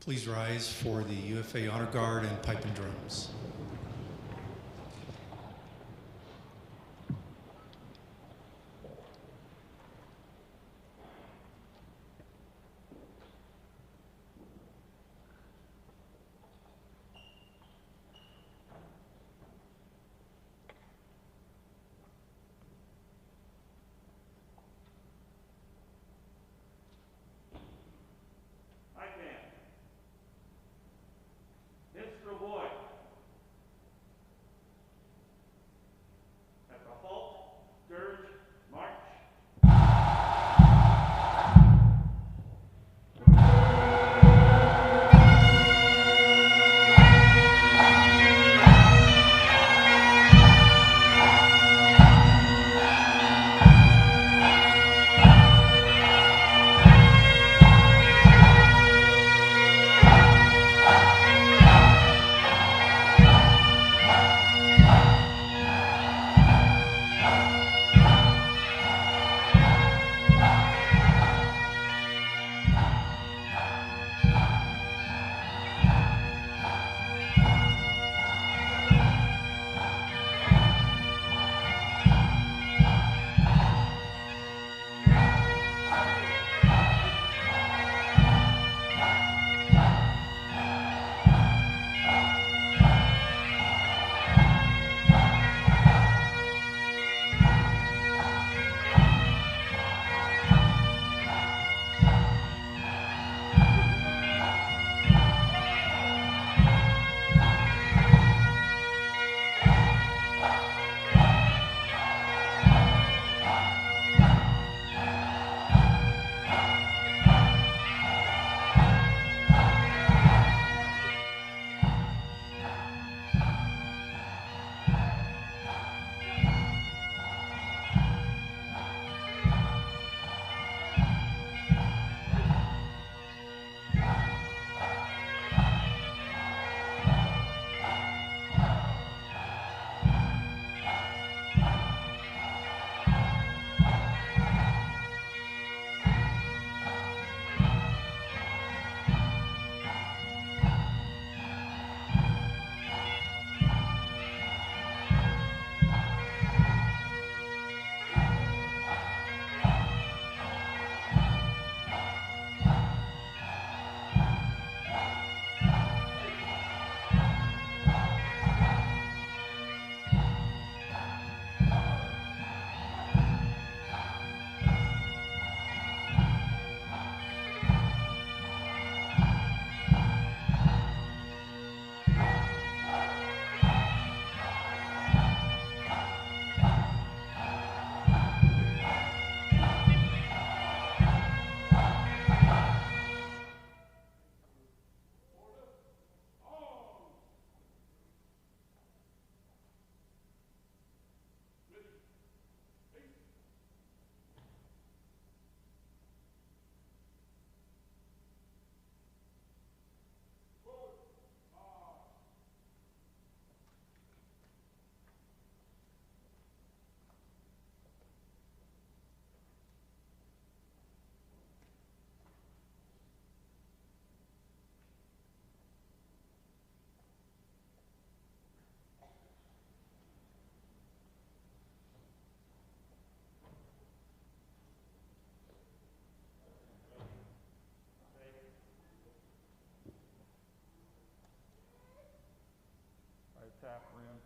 Please rise for the Ufa Honor Guard and pipe and drums. Tap rim.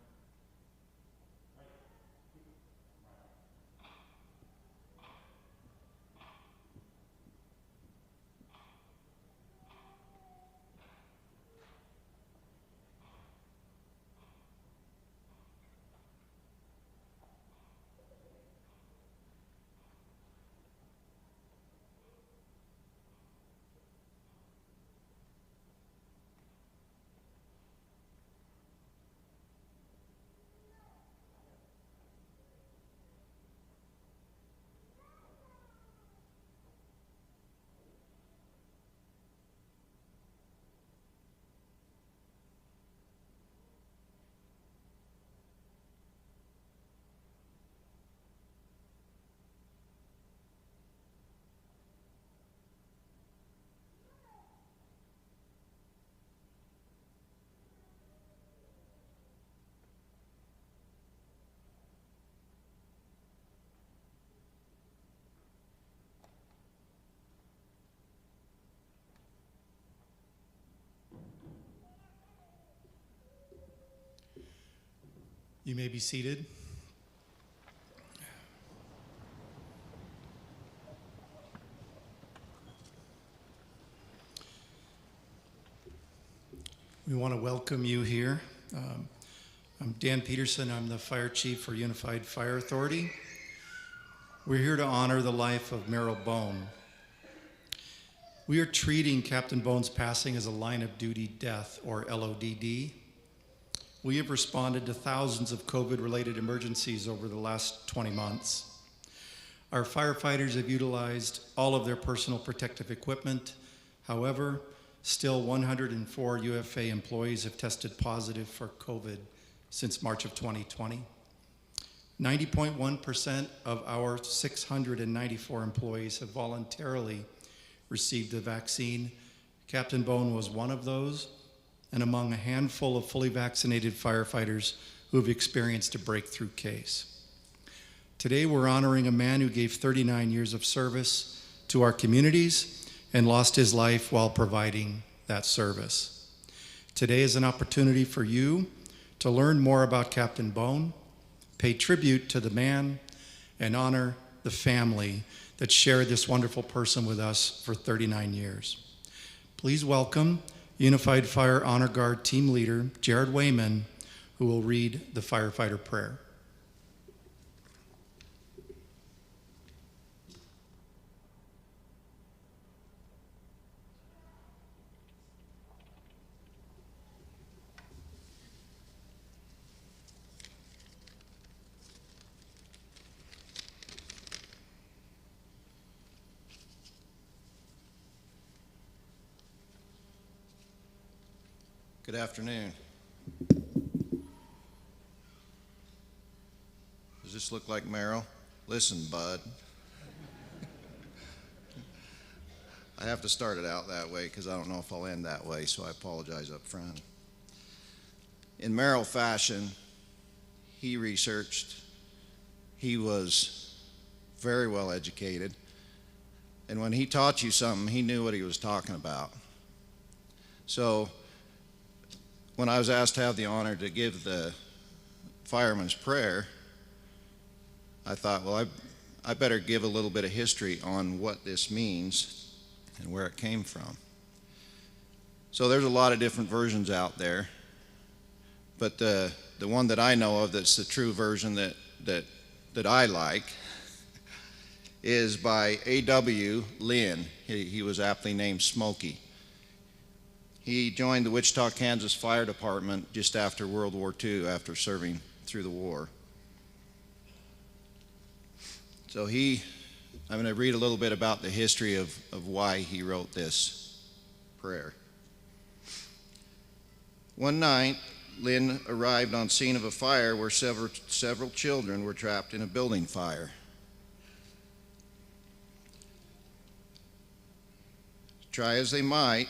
You may be seated. We want to welcome you here. I'm Dan Peterson. I'm the fire chief for Unified Fire Authority. We're here to honor the life of Merrill Bone. We are treating Captain Bone's passing as a line of duty death, or LODD. We have responded to thousands of COVID-related emergencies over the last 20 months. Our firefighters have utilized all of their personal protective equipment. However, still 104 UFA employees have tested positive for COVID since March of 2020. 90.1% of our 694 employees have voluntarily received the vaccine. Captain Bone was one of those, and among a handful of fully vaccinated firefighters who have experienced a breakthrough case. Today, we're honoring a man who gave 39 years of service to our communities and lost his life while providing that service. Today is an opportunity for you to learn more about Captain Bone, pay tribute to the man, and honor the family that shared this wonderful person with us for 39 years. Please welcome Unified Fire Honor Guard Team Leader, Jared Wayman, who will read the firefighter prayer. Good afternoon. Does this look like Merrill? Listen, bud. I have to start it out that way because I don't know if I'll end that way, so I apologize up front. In Merrill fashion, he researched, he was very well educated, and when he taught you something, he knew what he was talking about. So, when I was asked to have the honor to give the fireman's prayer, I thought, well, I better give a little bit of history on what this means and where it came from. So there's a lot of different versions out there, but the one that I know of that's the true version that I like is by A.W. Lynn. He was aptly named Smokey. He joined the Wichita, Kansas Fire Department just after World War II, after serving through the war. So I'm going to read a little bit about the history of why he wrote this prayer. One night, Lynn arrived on scene of a fire where several children were trapped in a building fire. Try as they might,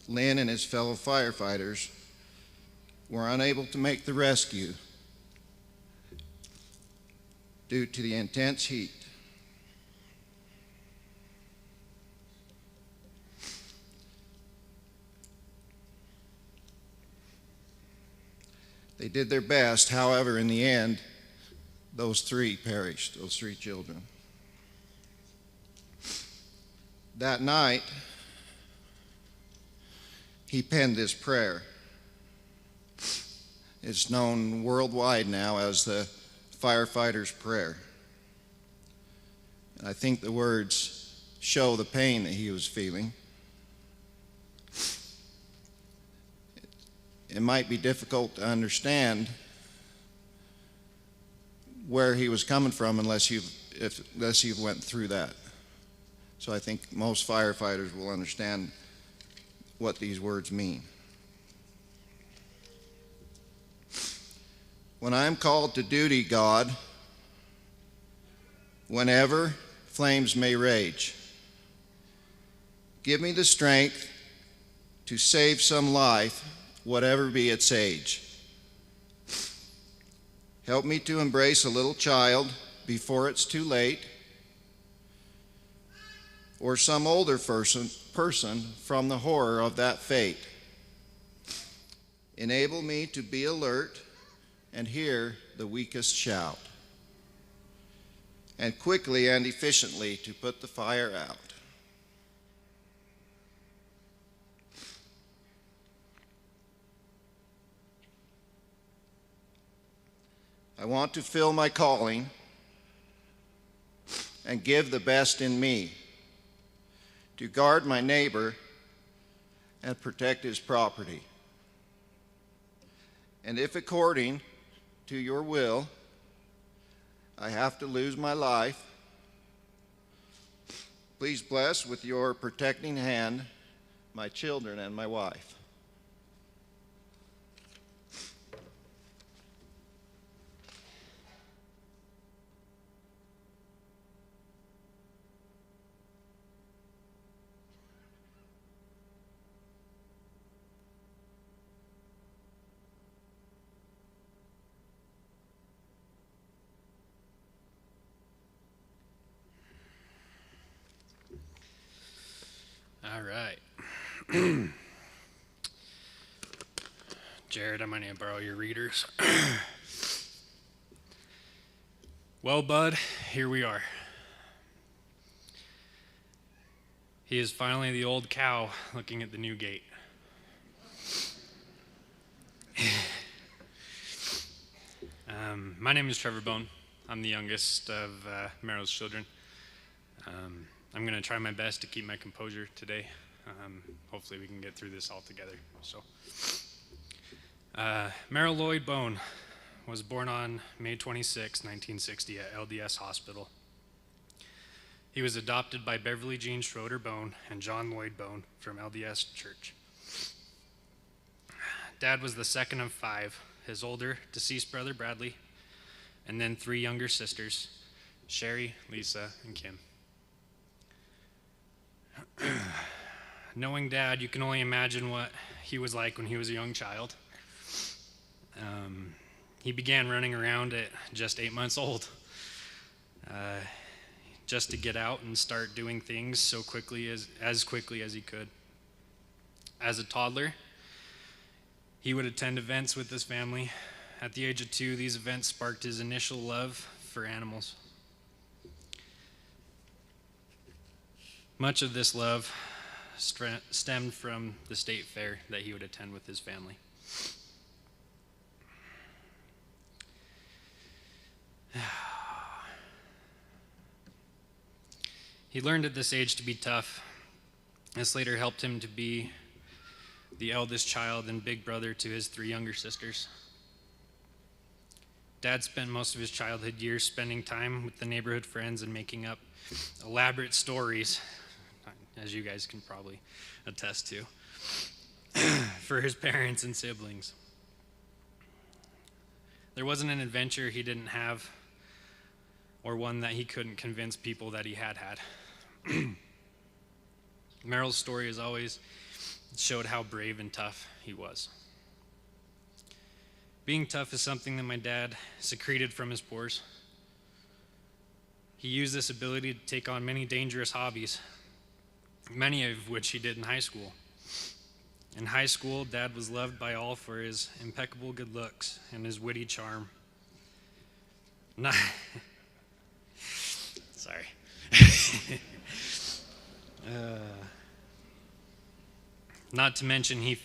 Lynn and his fellow firefighters were unable to make the rescue due to the intense heat. They did their best, however, in the end, those three perished, those three children. That night, he penned this prayer. It's known worldwide now as the firefighter's prayer. And I think the words show the pain that he was feeling. It might be difficult to understand where he was coming from unless you've went through that. So I think most firefighters will understand what these words mean. When I am called to duty, God, whenever flames may rage, give me the strength to save some life, whatever be its age. Help me to embrace a little child before it's too late, or some older person from the horror of that fate. Enable me to be alert and hear the weakest shout, and quickly and efficiently to put the fire out. I want to fill my calling and give the best in me to guard my neighbor and protect his property. And if according to your will, I have to lose my life, please bless with your protecting hand my children and my wife. All right. Jared, I might need to borrow your readers. Well, bud, here we are. He is finally the old cow looking at the new gate. My name is Trevor Bone. I'm the youngest of Merrill's children. I'm going to try my best to keep my composure today. Hopefully we can get through this all together. Merrill Lloyd Bone was born on May 26, 1960 at LDS Hospital. He was adopted by Beverly Jean Schroeder Bone and John Lloyd Bone from LDS Church. Dad was the second of 5, his older deceased brother Bradley, and then 3 younger sisters, Sherry, Lisa, and Kim. Knowing Dad, you can only imagine what he was like when he was a young child. He began running around at just 8 months old, just to get out and start doing things as quickly as he could. As a toddler, he would attend events with his family. At the age of 2, these events sparked his initial love for animals. Much of this love stemmed from the state fair that he would attend with his family. He learned at this age to be tough. This later helped him to be the eldest child and big brother to his 3 younger sisters. Dad spent most of his childhood years spending time with the neighborhood friends and making up elaborate stories, as you guys can probably attest to, for his parents and siblings. There wasn't an adventure he didn't have or one that he couldn't convince people that he had had. Merrill's story has always showed how brave and tough he was. Being tough is something that my dad secreted from his pores. He used this ability to take on many dangerous hobbies, many of which he did in high school. In high school, Dad was loved by all for his impeccable good looks and his witty charm. Sorry. Not to mention he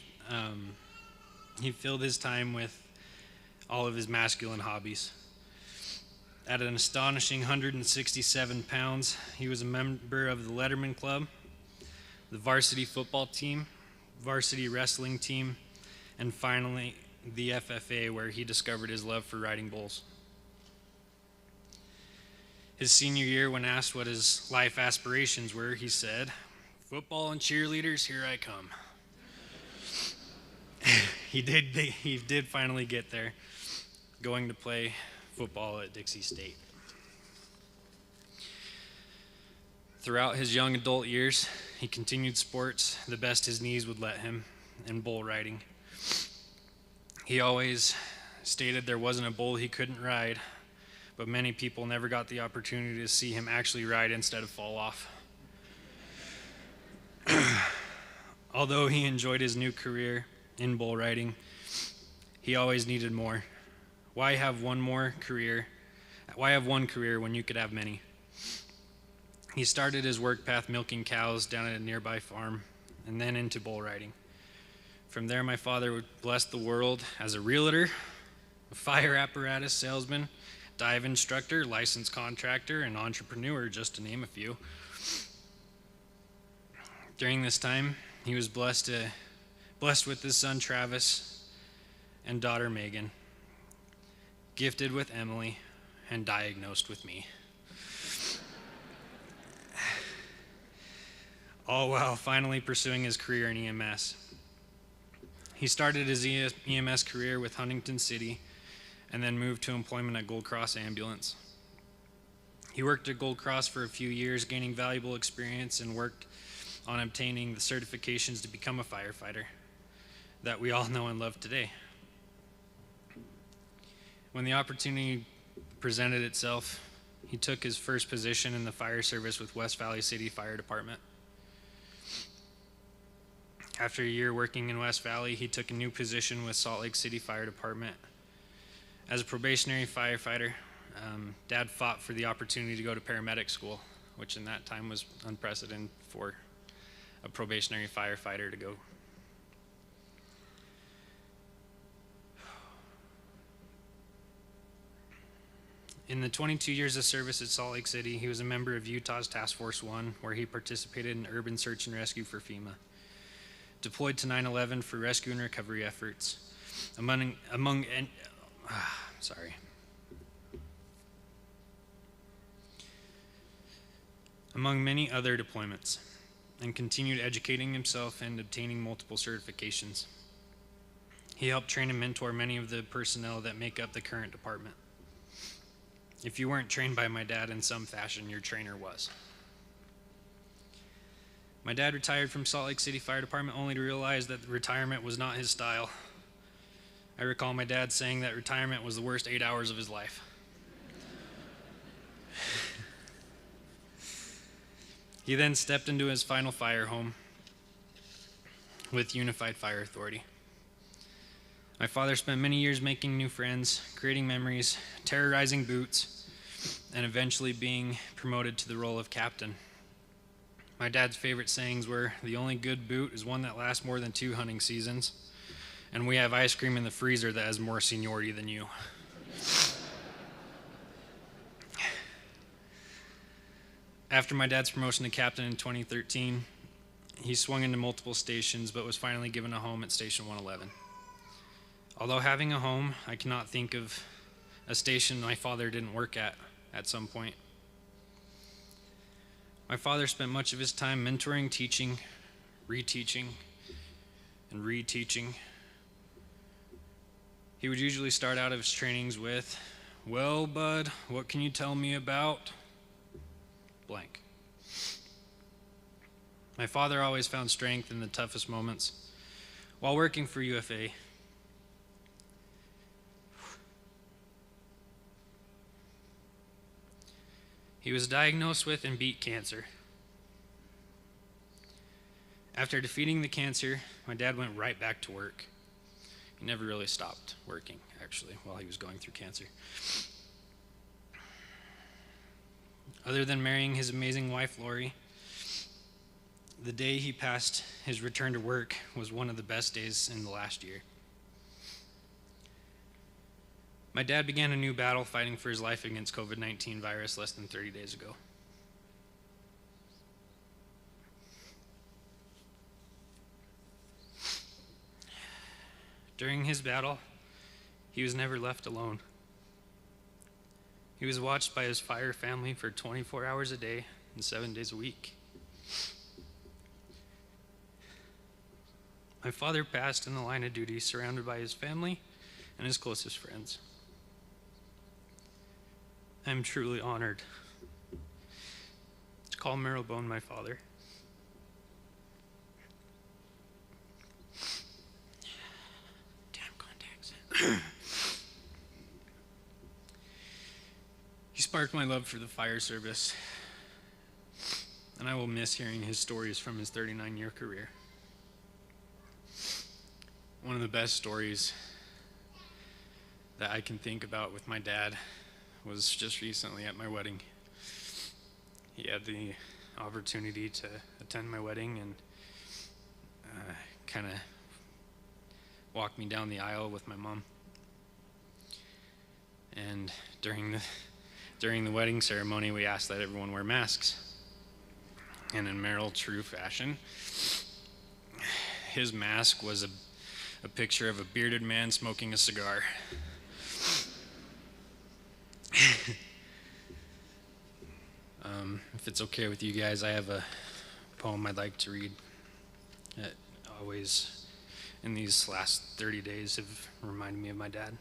filled his time with all of his masculine hobbies. At an astonishing 167 pounds, he was a member of the Letterman Club, the varsity football team, varsity wrestling team, and finally the FFA, where he discovered his love for riding bulls. His senior year, when asked what his life aspirations were, he said, "Football and cheerleaders, here I come." He did finally get there, going to play football at Dixie State. Throughout his young adult years, he continued sports the best his knees would let him, and bull riding. He always stated there wasn't a bull he couldn't ride, but many people never got the opportunity to see him actually ride instead of fall off. Although he enjoyed his new career in bull riding, he always needed more. Why have one career when you could have many? He started his work path milking cows down at a nearby farm and then into bull riding. From there, my father would bless the world as a realtor, a fire apparatus salesman, dive instructor, licensed contractor, and entrepreneur, just to name a few. During this time, he was blessed with his son Travis and daughter Megan, gifted with Emily, and diagnosed with me. All while finally pursuing his career in EMS. He started his EMS career with Huntington City and then moved to employment at Gold Cross Ambulance. He worked at Gold Cross for a few years, gaining valuable experience, and worked on obtaining the certifications to become a firefighter that we all know and love today. When the opportunity presented itself, he took his first position in the fire service with West Valley City Fire Department. After a year working in West Valley, he took a new position with Salt Lake City Fire Department. As a probationary firefighter, Dad fought for the opportunity to go to paramedic school, which in that time was unprecedented for a probationary firefighter to go. In the 22 years of service at Salt Lake City, he was a member of Utah's Task Force 1, where he participated in urban search and rescue for FEMA. Deployed to 9/11 for rescue and recovery efforts. Among many other deployments, and continued educating himself and obtaining multiple certifications. He helped train and mentor many of the personnel that make up the current department. If you weren't trained by my dad in some fashion, your trainer was. My dad retired from Salt Lake City Fire Department only to realize that retirement was not his style. I recall my dad saying that retirement was the worst 8 hours of his life. He then stepped into his final fire home with Unified Fire Authority. My father spent many years making new friends, creating memories, terrorizing boots, and eventually being promoted to the role of captain. My dad's favorite sayings were, "The only good boot is one that lasts more than 2 hunting seasons, and we have ice cream in the freezer that has more seniority than you." After my dad's promotion to captain in 2013, he swung into multiple stations, but was finally given a home at Station 111. Although having a home, I cannot think of a station my father didn't work at some point. My father spent much of his time mentoring, teaching, reteaching, and reteaching. He would usually start out his trainings with, "Well, bud, what can you tell me about blank?" My father always found strength in the toughest moments. While working for UFA, he was diagnosed with and beat cancer. After defeating the cancer, my dad went right back to work. He never really stopped working, actually, while he was going through cancer. Other than marrying his amazing wife, Lori, the day he passed his return to work was one of the best days in the last year. My dad began a new battle fighting for his life against COVID-19 virus less than 30 days ago. During his battle, he was never left alone. He was watched by his fire family for 24 hours a day and 7 days a week. My father passed in the line of duty, surrounded by his family and his closest friends. I am truly honored to call Merrill Bone my father. Damn contacts. He sparked my love for the fire service, and I will miss hearing his stories from his 39-year career. One of the best stories that I can think about with my dad was just recently at my wedding. He had the opportunity to attend my wedding and kind of walk me down the aisle with my mom. And during the wedding ceremony, we asked that everyone wear masks. And in Merrill true fashion, his mask was a picture of a bearded man smoking a cigar. If it's okay with you guys, I have a poem I'd like to read that always, in these last 30 days, have reminded me of my dad.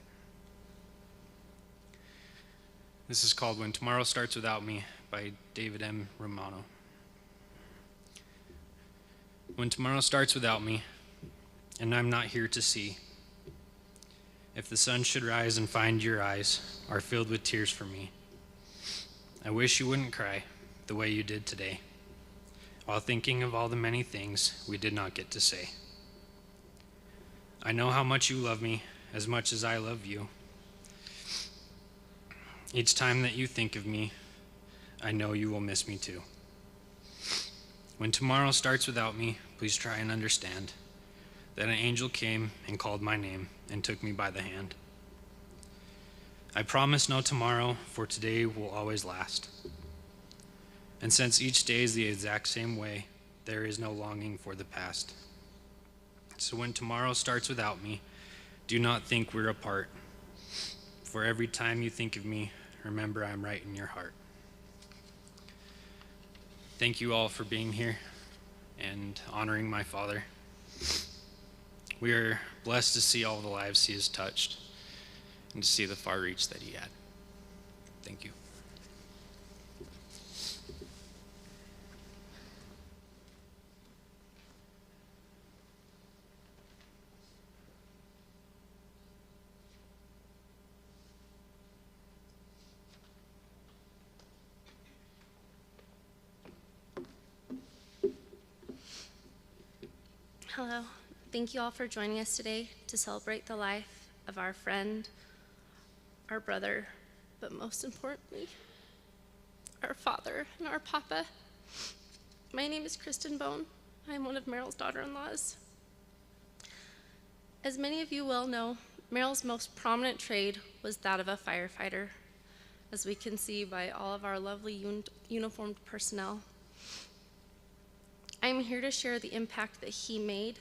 This is called When Tomorrow Starts Without Me by David M. Romano. When tomorrow starts without me, and I'm not here to see, if the sun should rise and find your eyes are filled with tears for me, I wish you wouldn't cry the way you did today, while thinking of all the many things we did not get to say. I know how much you love me as much as I love you. Each time that you think of me, I know you will miss me too. When tomorrow starts without me, please try and understand that an angel came and called my name and took me by the hand. I promise no tomorrow, for today will always last. And since each day is the exact same way, there is no longing for the past. So when tomorrow starts without me, do not think we're apart. For every time you think of me, remember I'm right in your heart. Thank you all for being here and honoring my father. We are blessed to see all the lives he has touched and to see the far reach that he had. Thank you. Hello. Thank you all for joining us today to celebrate the life of our friend, our brother, but most importantly, our father and our papa. My name is Captain Bone. I'm one of Merrill's daughter-in-laws. As many of you well know, Merrill's most prominent trade was that of a firefighter, as we can see by all of our lovely uniformed personnel. I am here to share the impact that he made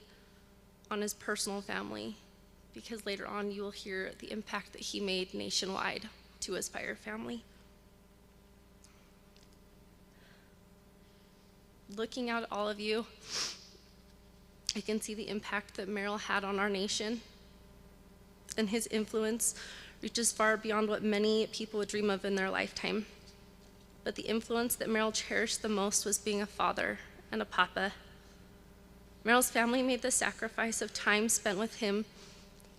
on his personal family, because later on you will hear the impact that he made nationwide to his fire family. Looking out at all of you, I can see the impact that Merrill had on our nation, and his influence reaches far beyond what many people would dream of in their lifetime. But the influence that Merrill cherished the most was being a father and a papa. Merrill's family made the sacrifice of time spent with him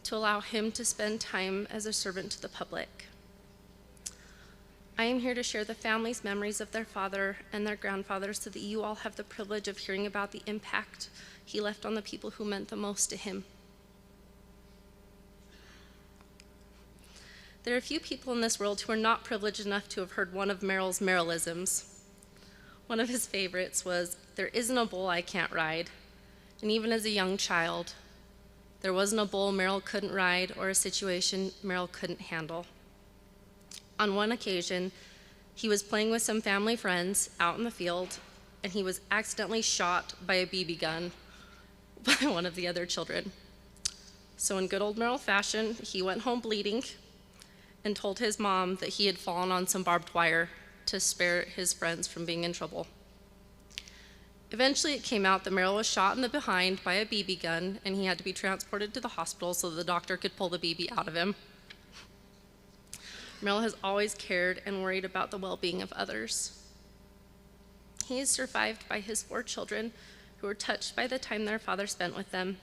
to allow him to spend time as a servant to the public. I am here to share the family's memories of their father and their grandfather so that you all have the privilege of hearing about the impact he left on the people who meant the most to him. There are few people in this world who are not privileged enough to have heard one of Merrill's Merrillisms. One of his favorites was, "There isn't a bull I can't ride." And even as a young child, there wasn't a bull Merrill couldn't ride or a situation Merrill couldn't handle. On one occasion, he was playing with some family friends out in the field, and he was accidentally shot by a BB gun by one of the other children. So in good old Merrill fashion, he went home bleeding and told his mom that he had fallen on some barbed wire to spare his friends from being in trouble. Eventually, it came out that Merrill was shot in the behind by a BB gun, and he had to be transported to the hospital so the doctor could pull the BB out of him. Merrill has always cared and worried about the well-being of others. He is survived by his 4 children who were touched by the time their father spent with them.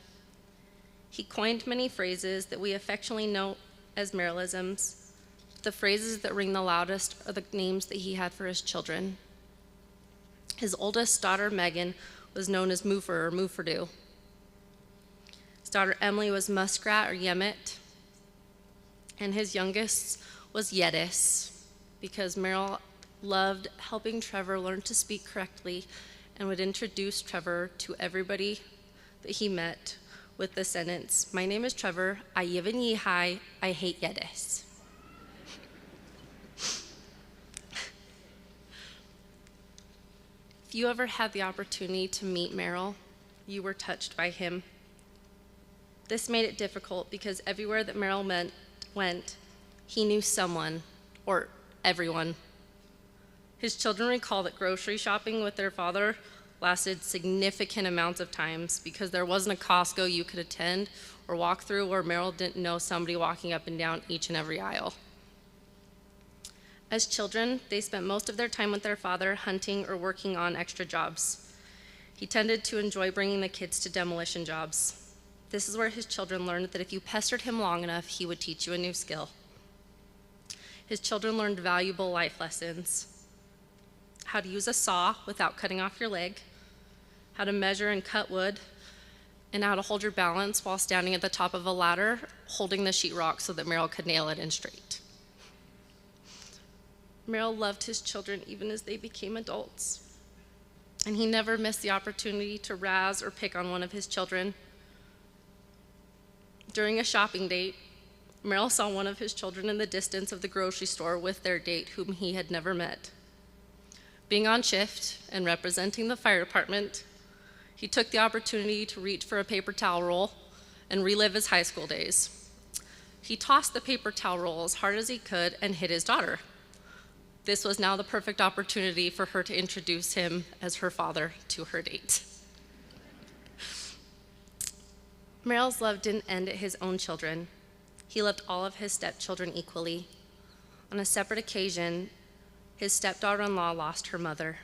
He coined many phrases that we affectionately know as Merrillisms. The phrases that ring the loudest are the names that he had for his children. His oldest daughter, Megan, was known as Moofer or Mooferdoo. His daughter, Emily, was Muskrat or Yemet. and his youngest was Yedis, because Merrill loved helping Trevor learn to speak correctly and would introduce Trevor to everybody that he met with the sentence, "My name is Trevor, I yiven ye high, I hate Yedis." If you ever had the opportunity to meet Merrill, you were touched by him. This made it difficult because everywhere that Merrill went, he knew someone, or everyone. His children recall that grocery shopping with their father lasted significant amounts of times because there wasn't a Costco you could attend or walk through where Merrill didn't know somebody walking up and down each and every aisle. As children, they spent most of their time with their father hunting or working on extra jobs. He tended to enjoy bringing the kids to demolition jobs. This is where his children learned that if you pestered him long enough, he would teach you a new skill. His children learned valuable life lessons: how to use a saw without cutting off your leg, how to measure and cut wood, and how to hold your balance while standing at the top of a ladder, holding the sheetrock so that Merrill could nail it in straight. Merrill loved his children even as they became adults, and he never missed the opportunity to razz or pick on one of his children. During a shopping date, Merrill saw one of his children in the distance of the grocery store with their date, whom he had never met. Being on shift and representing the fire department, he took the opportunity to reach for a paper towel roll and relive his high school days. He tossed the paper towel roll as hard as he could and hit his daughter. This was now the perfect opportunity for her to introduce him as her father to her date. Merrill's love didn't end at his own children. He loved all of his stepchildren equally. On a separate occasion, his stepdaughter-in-law lost her mother.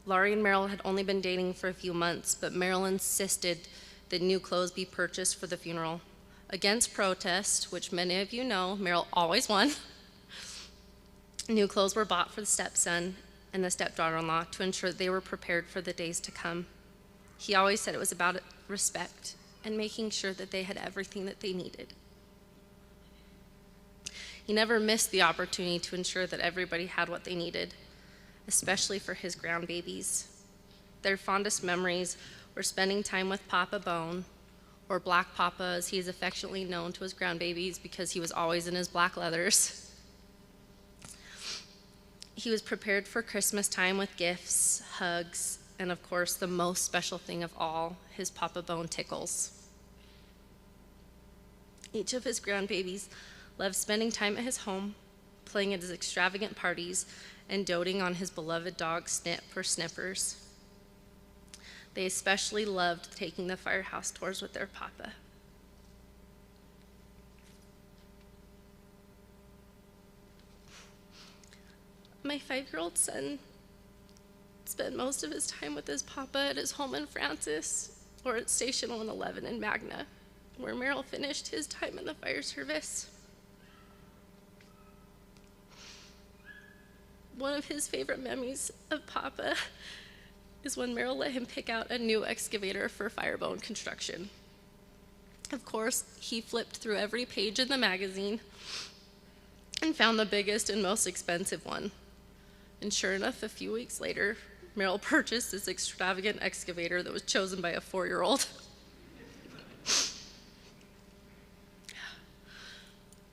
Laurie and Merrill had only been dating for a few months, but Merrill insisted that new clothes be purchased for the funeral. Against protest, which many of you know, Merrill always won. New clothes were bought for the stepson and the stepdaughter-in-law to ensure that they were prepared for the days to come. He always said it was about respect and making sure that they had everything that they needed. He never missed the opportunity to ensure that everybody had what they needed, especially for his grandbabies. Their fondest memories were spending time with Papa Bone, or Black Papa as he is affectionately known to his grandbabies because he was always in his black leathers. He was prepared for Christmas time with gifts, hugs, and of course the most special thing of all, his Papa Bone tickles. Each of his grandbabies loved spending time at his home, playing at his extravagant parties, and doting on his beloved dog Snip or Snippers. They especially loved taking the firehouse tours with their papa. My 5-year-old son spent most of his time with his papa at his home in Francis or at Station 111 in Magna, where Merrill finished his time in the fire service. One of his favorite memories of Papa is when Merrill let him pick out a new excavator for Firebone construction. Of course, he flipped through every page in the magazine and found the biggest and most expensive one. And sure enough, a few weeks later, Merrill purchased this extravagant excavator that was chosen by a 4-year-old.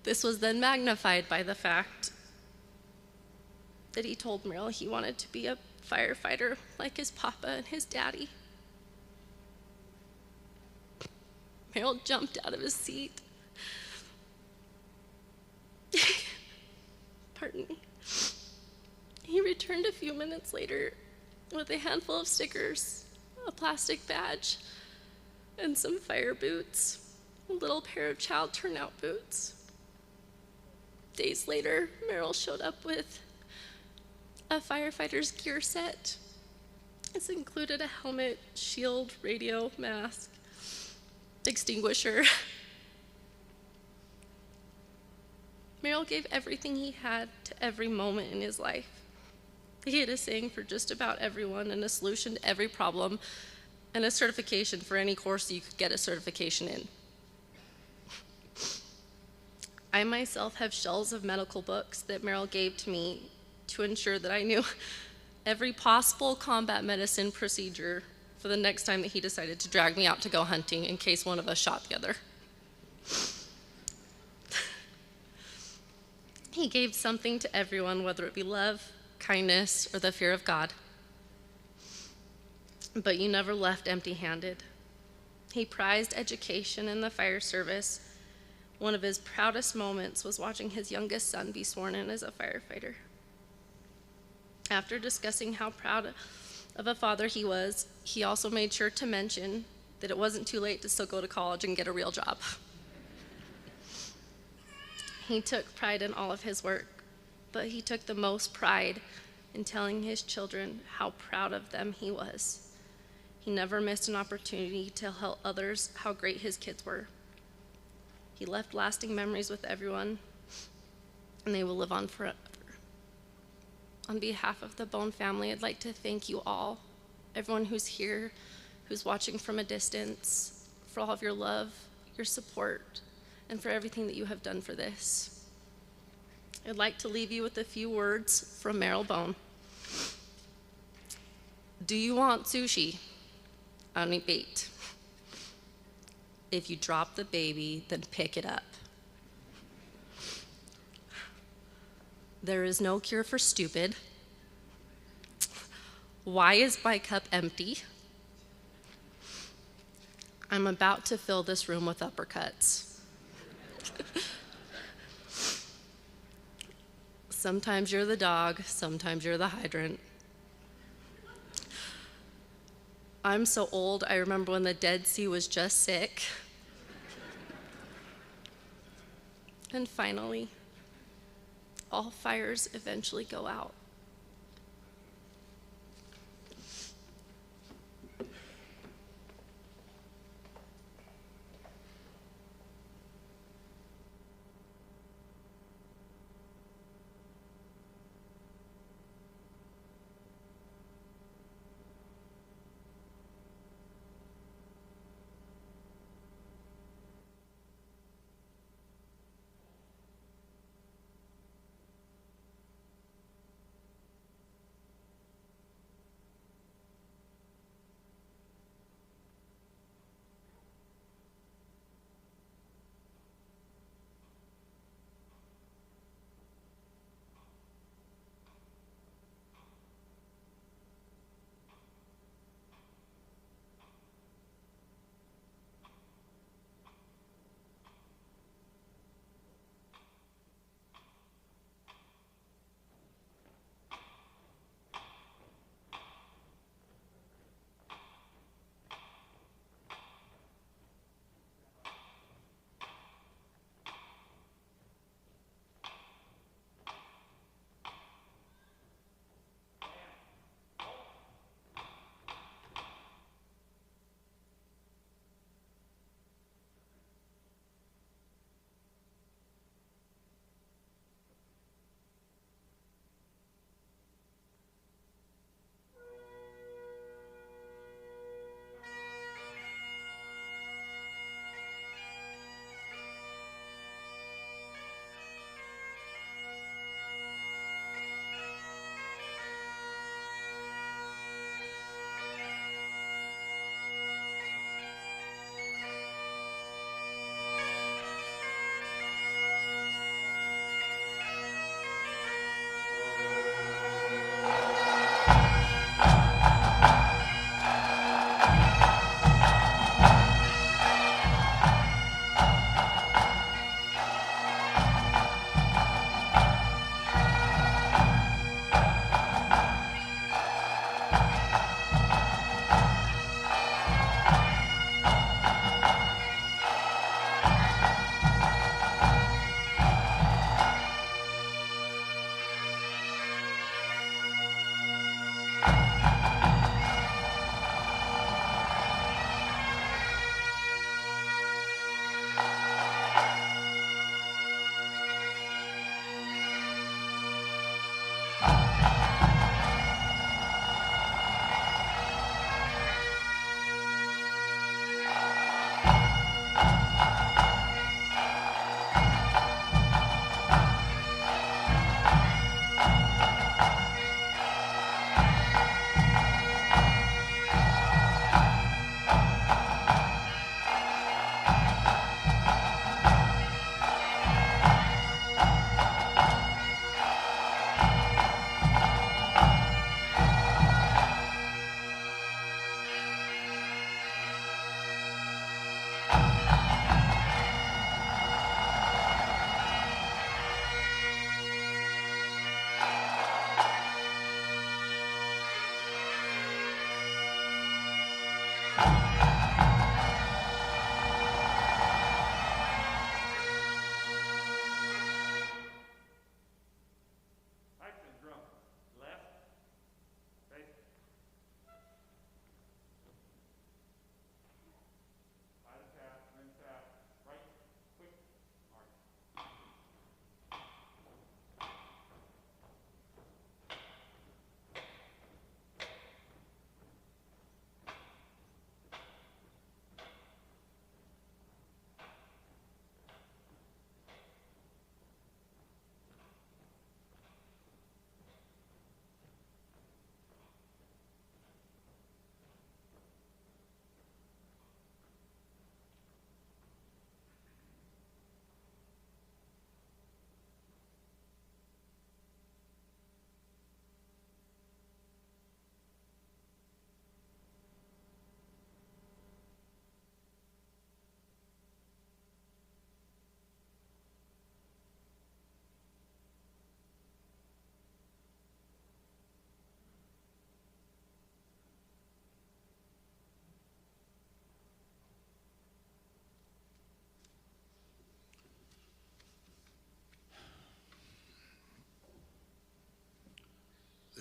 This was then magnified by the fact that he told Merrill he wanted to be a firefighter like his papa and his daddy. Merrill jumped out of his seat. Pardon me. He returned a few minutes later with a handful of stickers, a plastic badge, and some fire boots, a little pair of child turnout boots. Days later, Merrill showed up with a firefighter's gear set. This included a helmet, shield, radio, mask, extinguisher. Merrill gave everything he had to every moment in his life. He had a saying for just about everyone and a solution to every problem and a certification for any course you could get a certification in. I myself have shelves of medical books that Merrill gave to me to ensure that I knew every possible combat medicine procedure for the next time that he decided to drag me out to go hunting in case one of us shot the other. He gave something to everyone, whether it be love, kindness, or the fear of God. But you never left empty-handed. He prized education in the fire service. One of his proudest moments was watching his youngest son be sworn in as a firefighter. After discussing how proud of a father he was, he also made sure to mention that it wasn't too late to still go to college and get a real job. He took pride in all of his work, but he took the most pride in telling his children how proud of them he was. He never missed an opportunity to tell others how great his kids were. He left lasting memories with everyone, and they will live on forever. On behalf of the Bone family, I'd like to thank you all, everyone who's here, who's watching from a distance, for all of your love, your support, and for everything that you have done for this. I'd like to leave you with a few words from Merrill Bone. Do you want sushi? I don't need bait. If you drop the baby, then pick it up. There is no cure for stupid. Why is my cup empty? I'm about to fill this room with uppercuts. Sometimes you're the dog, sometimes you're the hydrant. I'm so old, I remember when the Dead Sea was just sick. And finally, all fires eventually go out.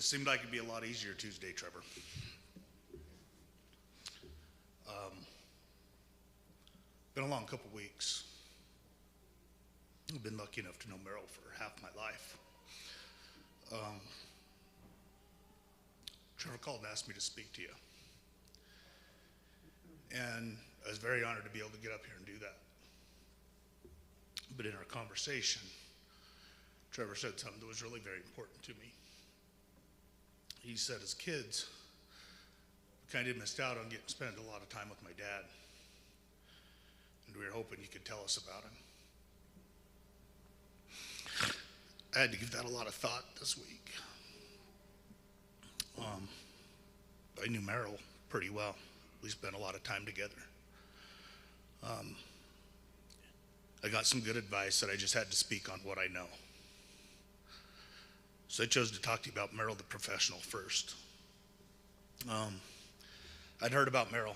This seemed like it'd be a lot easier Tuesday, Trevor. Been a long couple weeks. I've been lucky enough to know Merrill for half my life. Trevor called and asked me to speak to you. And I was very honored to be able to get up here and do that. But in our conversation, Trevor said something that was really very important to me. He said, as kids, we kind of missed out on getting to spend a lot of time with my dad. And we were hoping you could tell us about him. I had to give that a lot of thought this week. I knew Merrill pretty well. We spent a lot of time together. I got some good advice that I just had to speak on what I know. So I chose to talk to you about Merrill the professional first. I'd heard about Merrill.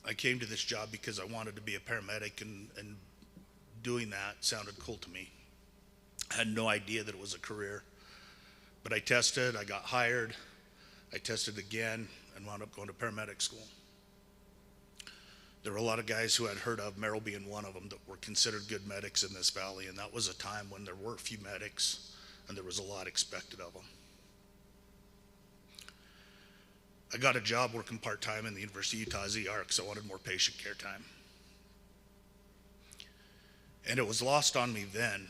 I came to this job because I wanted to be a paramedic, and doing that sounded cool to me. I had no idea that it was a career, but I tested, I got hired, I tested again, and wound up going to paramedic school. There were a lot of guys who I'd heard of, Merrill being one of them, that were considered good medics in this valley, and that was a time when there were few medics, and there was a lot expected of them. I got a job working part-time in the University of Utah's ER because I wanted more patient care time. And it was lost on me then,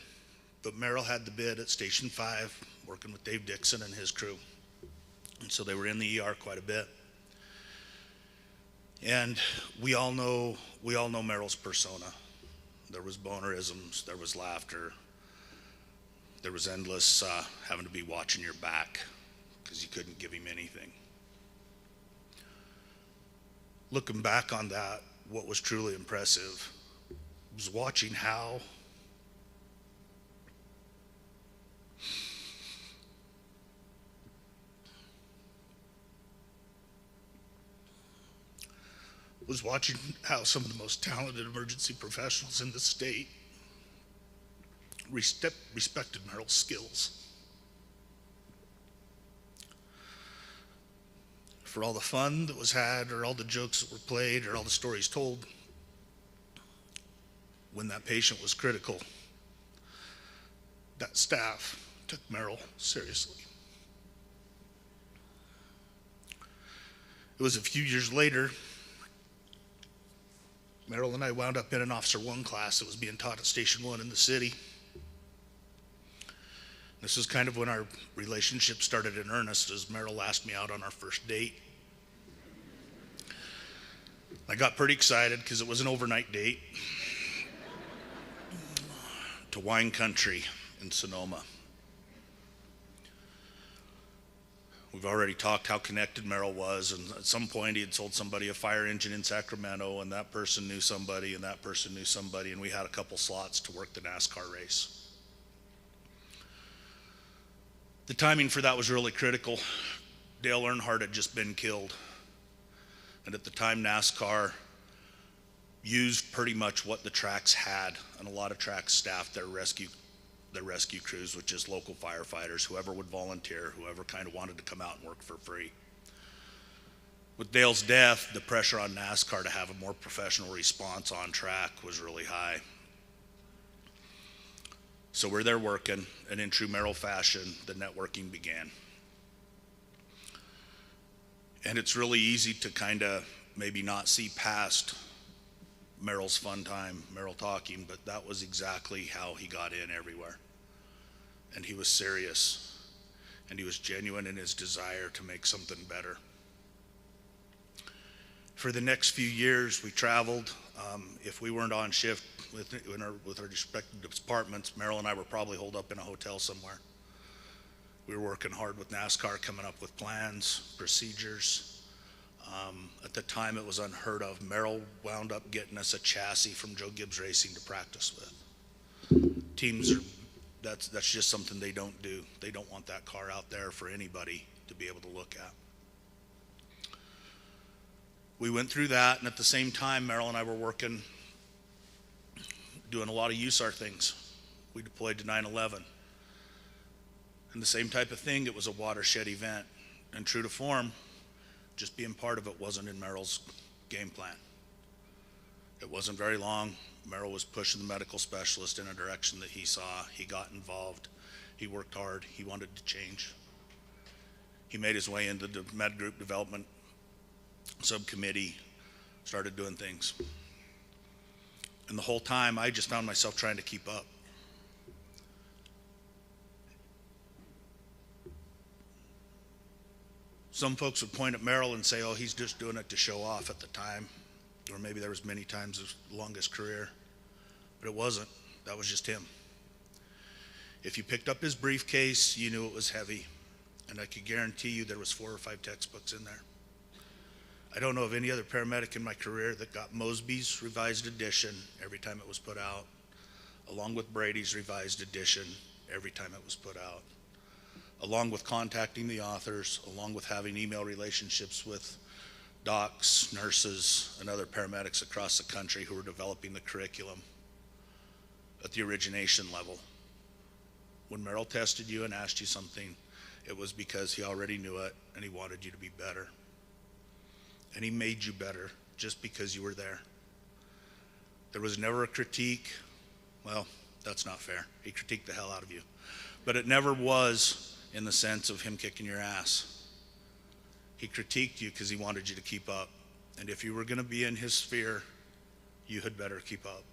but Merrill had the bid at Station 5, working with Dave Dixon and his crew. And so they were in the ER quite a bit. And we all know Merrill's persona. There was bonerisms, there was laughter, there was endless having to be watching your back because you couldn't give him anything. Looking back on that, what was truly impressive was watching how some of the most talented emergency professionals in the state respected Merrill's skills. For all the fun that was had, or all the jokes that were played, or all the stories told, when that patient was critical, that staff took Merrill seriously. It was a few years later, Merrill and I wound up in an Officer 1 class that was being taught at Station 1 in the city. This was kind of when our relationship started in earnest, as Merrill asked me out on our first date. I got pretty excited because it was an overnight date to wine country in Sonoma. We've already talked how connected Merrill was, and at some point he had sold somebody a fire engine in Sacramento, and that person knew somebody, and that person knew somebody, and we had a couple slots to work the NASCAR race. The timing for that was really critical. Dale Earnhardt had just been killed. And at the time, NASCAR used pretty much what the tracks had, and a lot of tracks staffed their rescue crews, which is local firefighters, whoever would volunteer, whoever kind of wanted to come out and work for free. With Dale's death, the pressure on NASCAR to have a more professional response on track was really high. So we're there working, and in true Merrill fashion, the networking began. And it's really easy to kind of maybe not see past Merrill's fun time, Merrill talking, but that was exactly how he got in everywhere. And he was serious, and he was genuine in his desire to make something better. For the next few years, we traveled. If we weren't on shift with our respective departments, Merrill and I were probably holed up in a hotel somewhere. We were working hard with NASCAR, coming up with plans, procedures. At the time, it was unheard of. Merrill wound up getting us a chassis from Joe Gibbs Racing to practice with. Teams that's just something they don't do. They don't want that car out there for anybody to be able to look at. We went through that, and at the same time, Merrill and I were working, doing a lot of USAR things. We deployed to 9/11. And the same type of thing, it was a watershed event. And true to form, just being part of it wasn't in Merrill's game plan. It wasn't very long. Merrill was pushing the medical specialist in a direction that he saw. He got involved. He worked hard. He wanted to change. He made his way into the med group development subcommittee, started doing things. And the whole time, I just found myself trying to keep up. Some folks would point at Merrill and say, oh, he's just doing it to show off at the time. Or maybe there was many times his longest career. But it wasn't. That was just him. If you picked up his briefcase, you knew it was heavy. And I could guarantee you there was 4 or 5 textbooks in there. I don't know of any other paramedic in my career that got Mosby's revised edition every time it was put out, along with Brady's revised edition every time it was put out, along with contacting the authors, along with having email relationships with docs, nurses, and other paramedics across the country who were developing the curriculum at the origination level. When Merrill tested you and asked you something, it was because he already knew it and he wanted you to be better. And he made you better just because you were there. There was never a critique. Well, that's not fair. He critiqued the hell out of you. But it never was in the sense of him kicking your ass. He critiqued you because he wanted you to keep up. And if you were going to be in his sphere, you had better keep up.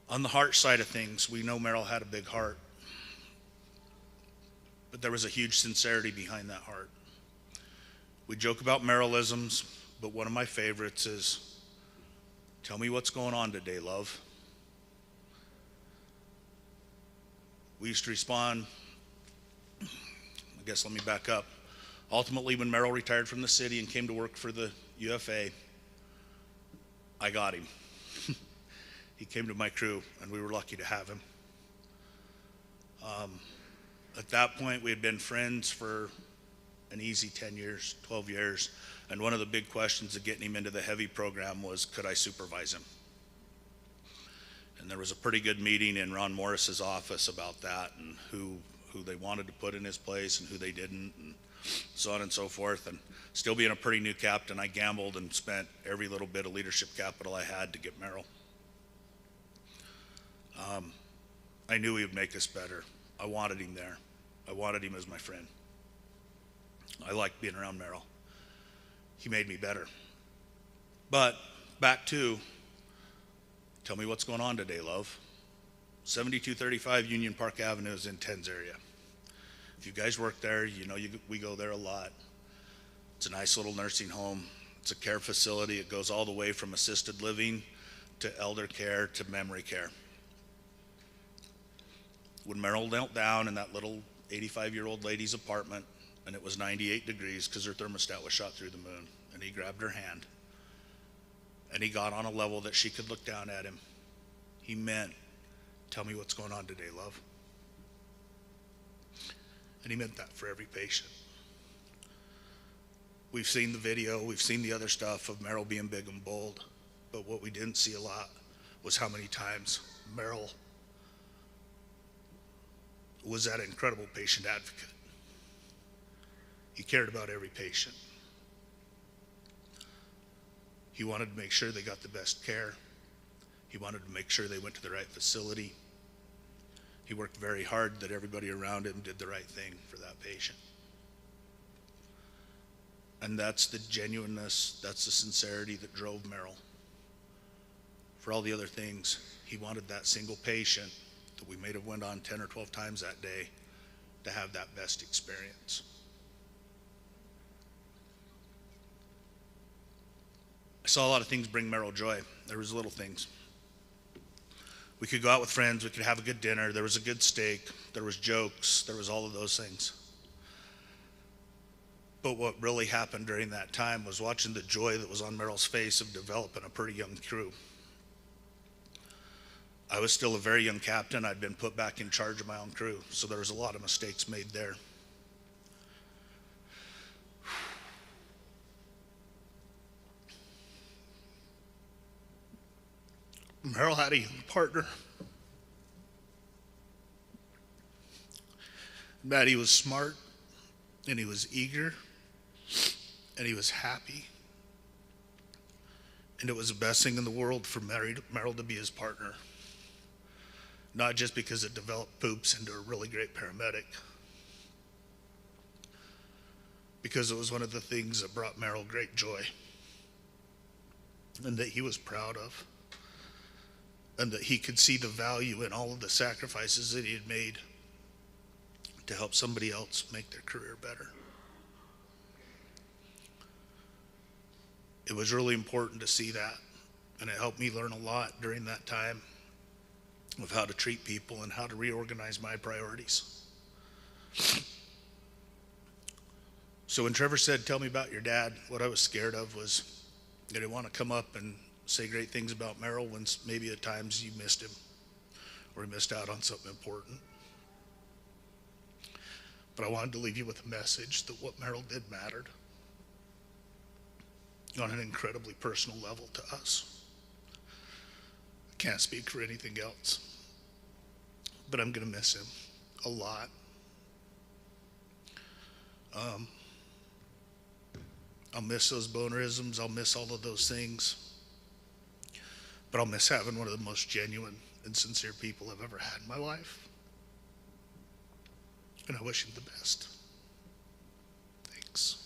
On the heart side of things, we know Merrill had a big heart. But there was a huge sincerity behind that heart. We joke about Merrillisms, but one of my favorites is, tell me what's going on today, love. We used to respond, I guess let me back up. Ultimately, when Merrill retired from the city and came to work for the UFA, I got him. He came to my crew, and we were lucky to have him. At that point, we had been friends for an easy 10 years, 12 years, and one of the big questions of getting him into the heavy program was, could I supervise him? And there was a pretty good meeting in Ron Morris's office about that, and who they wanted to put in his place and who they didn't, and so on and so forth. And still being a pretty new captain, I gambled and spent every little bit of leadership capital I had to get Merrill. I knew he would make us better. I wanted him there. I wanted him as my friend. I liked being around Merrill. He made me better. But back to, tell me what's going on today, love. 7235 Union Park Avenue is in Tens area. If you guys work there, you know we go there a lot. It's a nice little nursing home. It's a care facility. It goes all the way from assisted living to elder care to memory care. When Merrill knelt down in that little 85-year-old lady's apartment, and it was 98 degrees because her thermostat was shot through the moon, and he grabbed her hand, and he got on a level that she could look down at him, he meant, tell me what's going on today, love. And he meant that for every patient. We've seen the video, we've seen the other stuff of Merrill being big and bold, but what we didn't see a lot was how many times Merrill was that incredible patient advocate. He cared about every patient. He wanted to make sure they got the best care. He wanted to make sure they went to the right facility. He worked very hard that everybody around him did the right thing for that patient. And that's the genuineness, that's the sincerity that drove Merrill. For all the other things, he wanted that single patient that we may have went on 10 or 12 times that day to have that best experience. I saw a lot of things bring Merrill joy. There was little things. We could go out with friends, we could have a good dinner, there was a good steak, there was jokes, there was all of those things. But what really happened during that time was watching the joy that was on Merrill's face of developing a pretty young crew. I was still a very young captain. I'd been put back in charge of my own crew, so there was a lot of mistakes made there. Merrill had a young partner Maddie was smart, and he was eager, and he was happy. And it was the best thing in the world for Merrill to be his partner. Not just because it developed Poops into a really great paramedic, because it was one of the things that brought Merrill great joy, and that he was proud of, and that he could see the value in all of the sacrifices that he had made to help somebody else make their career better. It was really important to see that, and it helped me learn a lot during that time of how to treat people and how to reorganize my priorities. So when Trevor said, "Tell me about your dad," what I was scared of was I didn't want to come up and say great things about Merrill when maybe at times you missed him or he missed out on something important. But I wanted to leave you with a message that what Merrill did mattered on an incredibly personal level to us. I can't speak for anything else, but I'm going to miss him a lot. I'll miss those bonerisms. I'll miss all of those things. But I'll miss having one of the most genuine and sincere people I've ever had in my life. And I wish him the best. Thanks.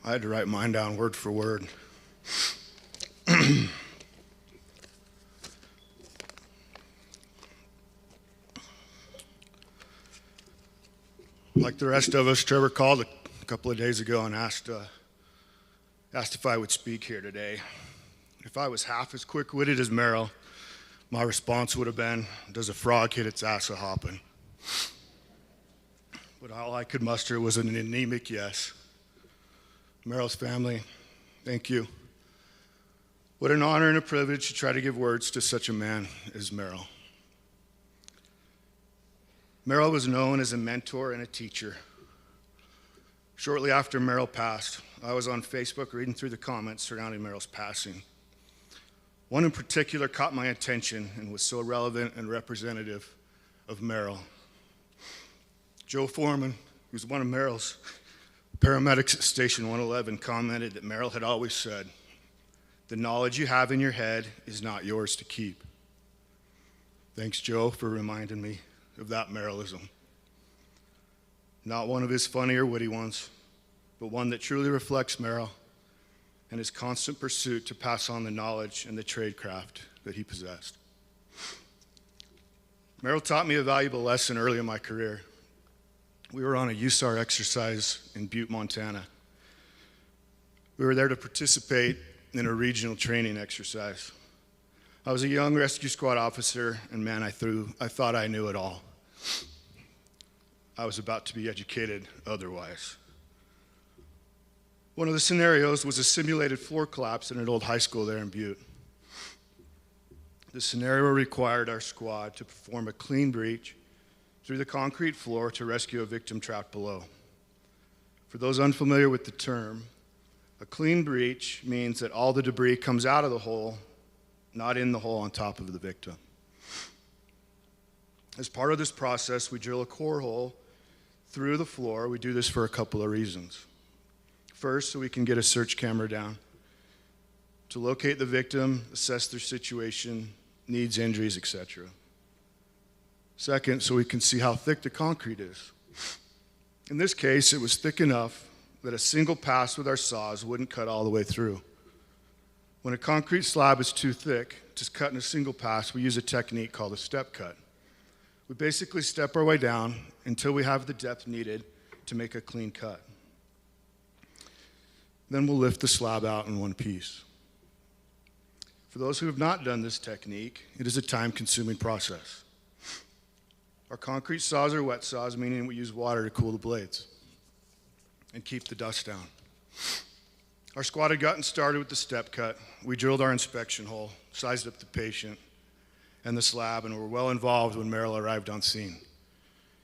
I had to write mine down word for word. Like the rest of us, Trevor called a couple of days ago and asked if I would speak here today. If I was half as quick-witted as Merrill, my response would have been, "Does a frog hit its ass a-hoppin'?" But all I could muster was an anemic yes. Merrill's family, thank you. What an honor and a privilege to try to give words to such a man as Merrill. Merrill was known as a mentor and a teacher. Shortly after Merrill passed, I was on Facebook reading through the comments surrounding Merrill's passing. One in particular caught my attention and was so relevant and representative of Merrill. Joe Foreman, who's one of Merrill's paramedics at Station 111, commented that Merrill had always said, "The knowledge you have in your head is not yours to keep." Thanks, Joe, for reminding me of that Merrillism. Not one of his funny or witty ones, but one that truly reflects Merrill and his constant pursuit to pass on the knowledge and the tradecraft that he possessed. Merrill taught me a valuable lesson early in my career. We were on a USAR exercise in Butte, Montana. We were there to participate in a regional training exercise. I was a young rescue squad officer, and man, I thought I knew it all. I was about to be educated otherwise. One of the scenarios was a simulated floor collapse in an old high school there in Butte. The scenario required our squad to perform a clean breach through the concrete floor to rescue a victim trapped below. For those unfamiliar with the term, a clean breach means that all the debris comes out of the hole, not in the hole on top of the victim. As part of this process, we drill a core hole through the floor. We do this for a couple of reasons. First, so we can get a search camera down to locate the victim, assess their situation, needs, injuries, etc. Second, so we can see how thick the concrete is. In this case, it was thick enough that a single pass with our saws wouldn't cut all the way through. When a concrete slab is too thick to cut in a single pass, we use a technique called a step cut. We basically step our way down until we have the depth needed to make a clean cut. Then we'll lift the slab out in one piece. For those who have not done this technique, it is a time-consuming process. Our concrete saws are wet saws, meaning we use water to cool the blades and keep the dust down. Our squad had gotten started with the step cut. We drilled our inspection hole, sized up the patient and the slab, and were well involved when Merrill arrived on scene.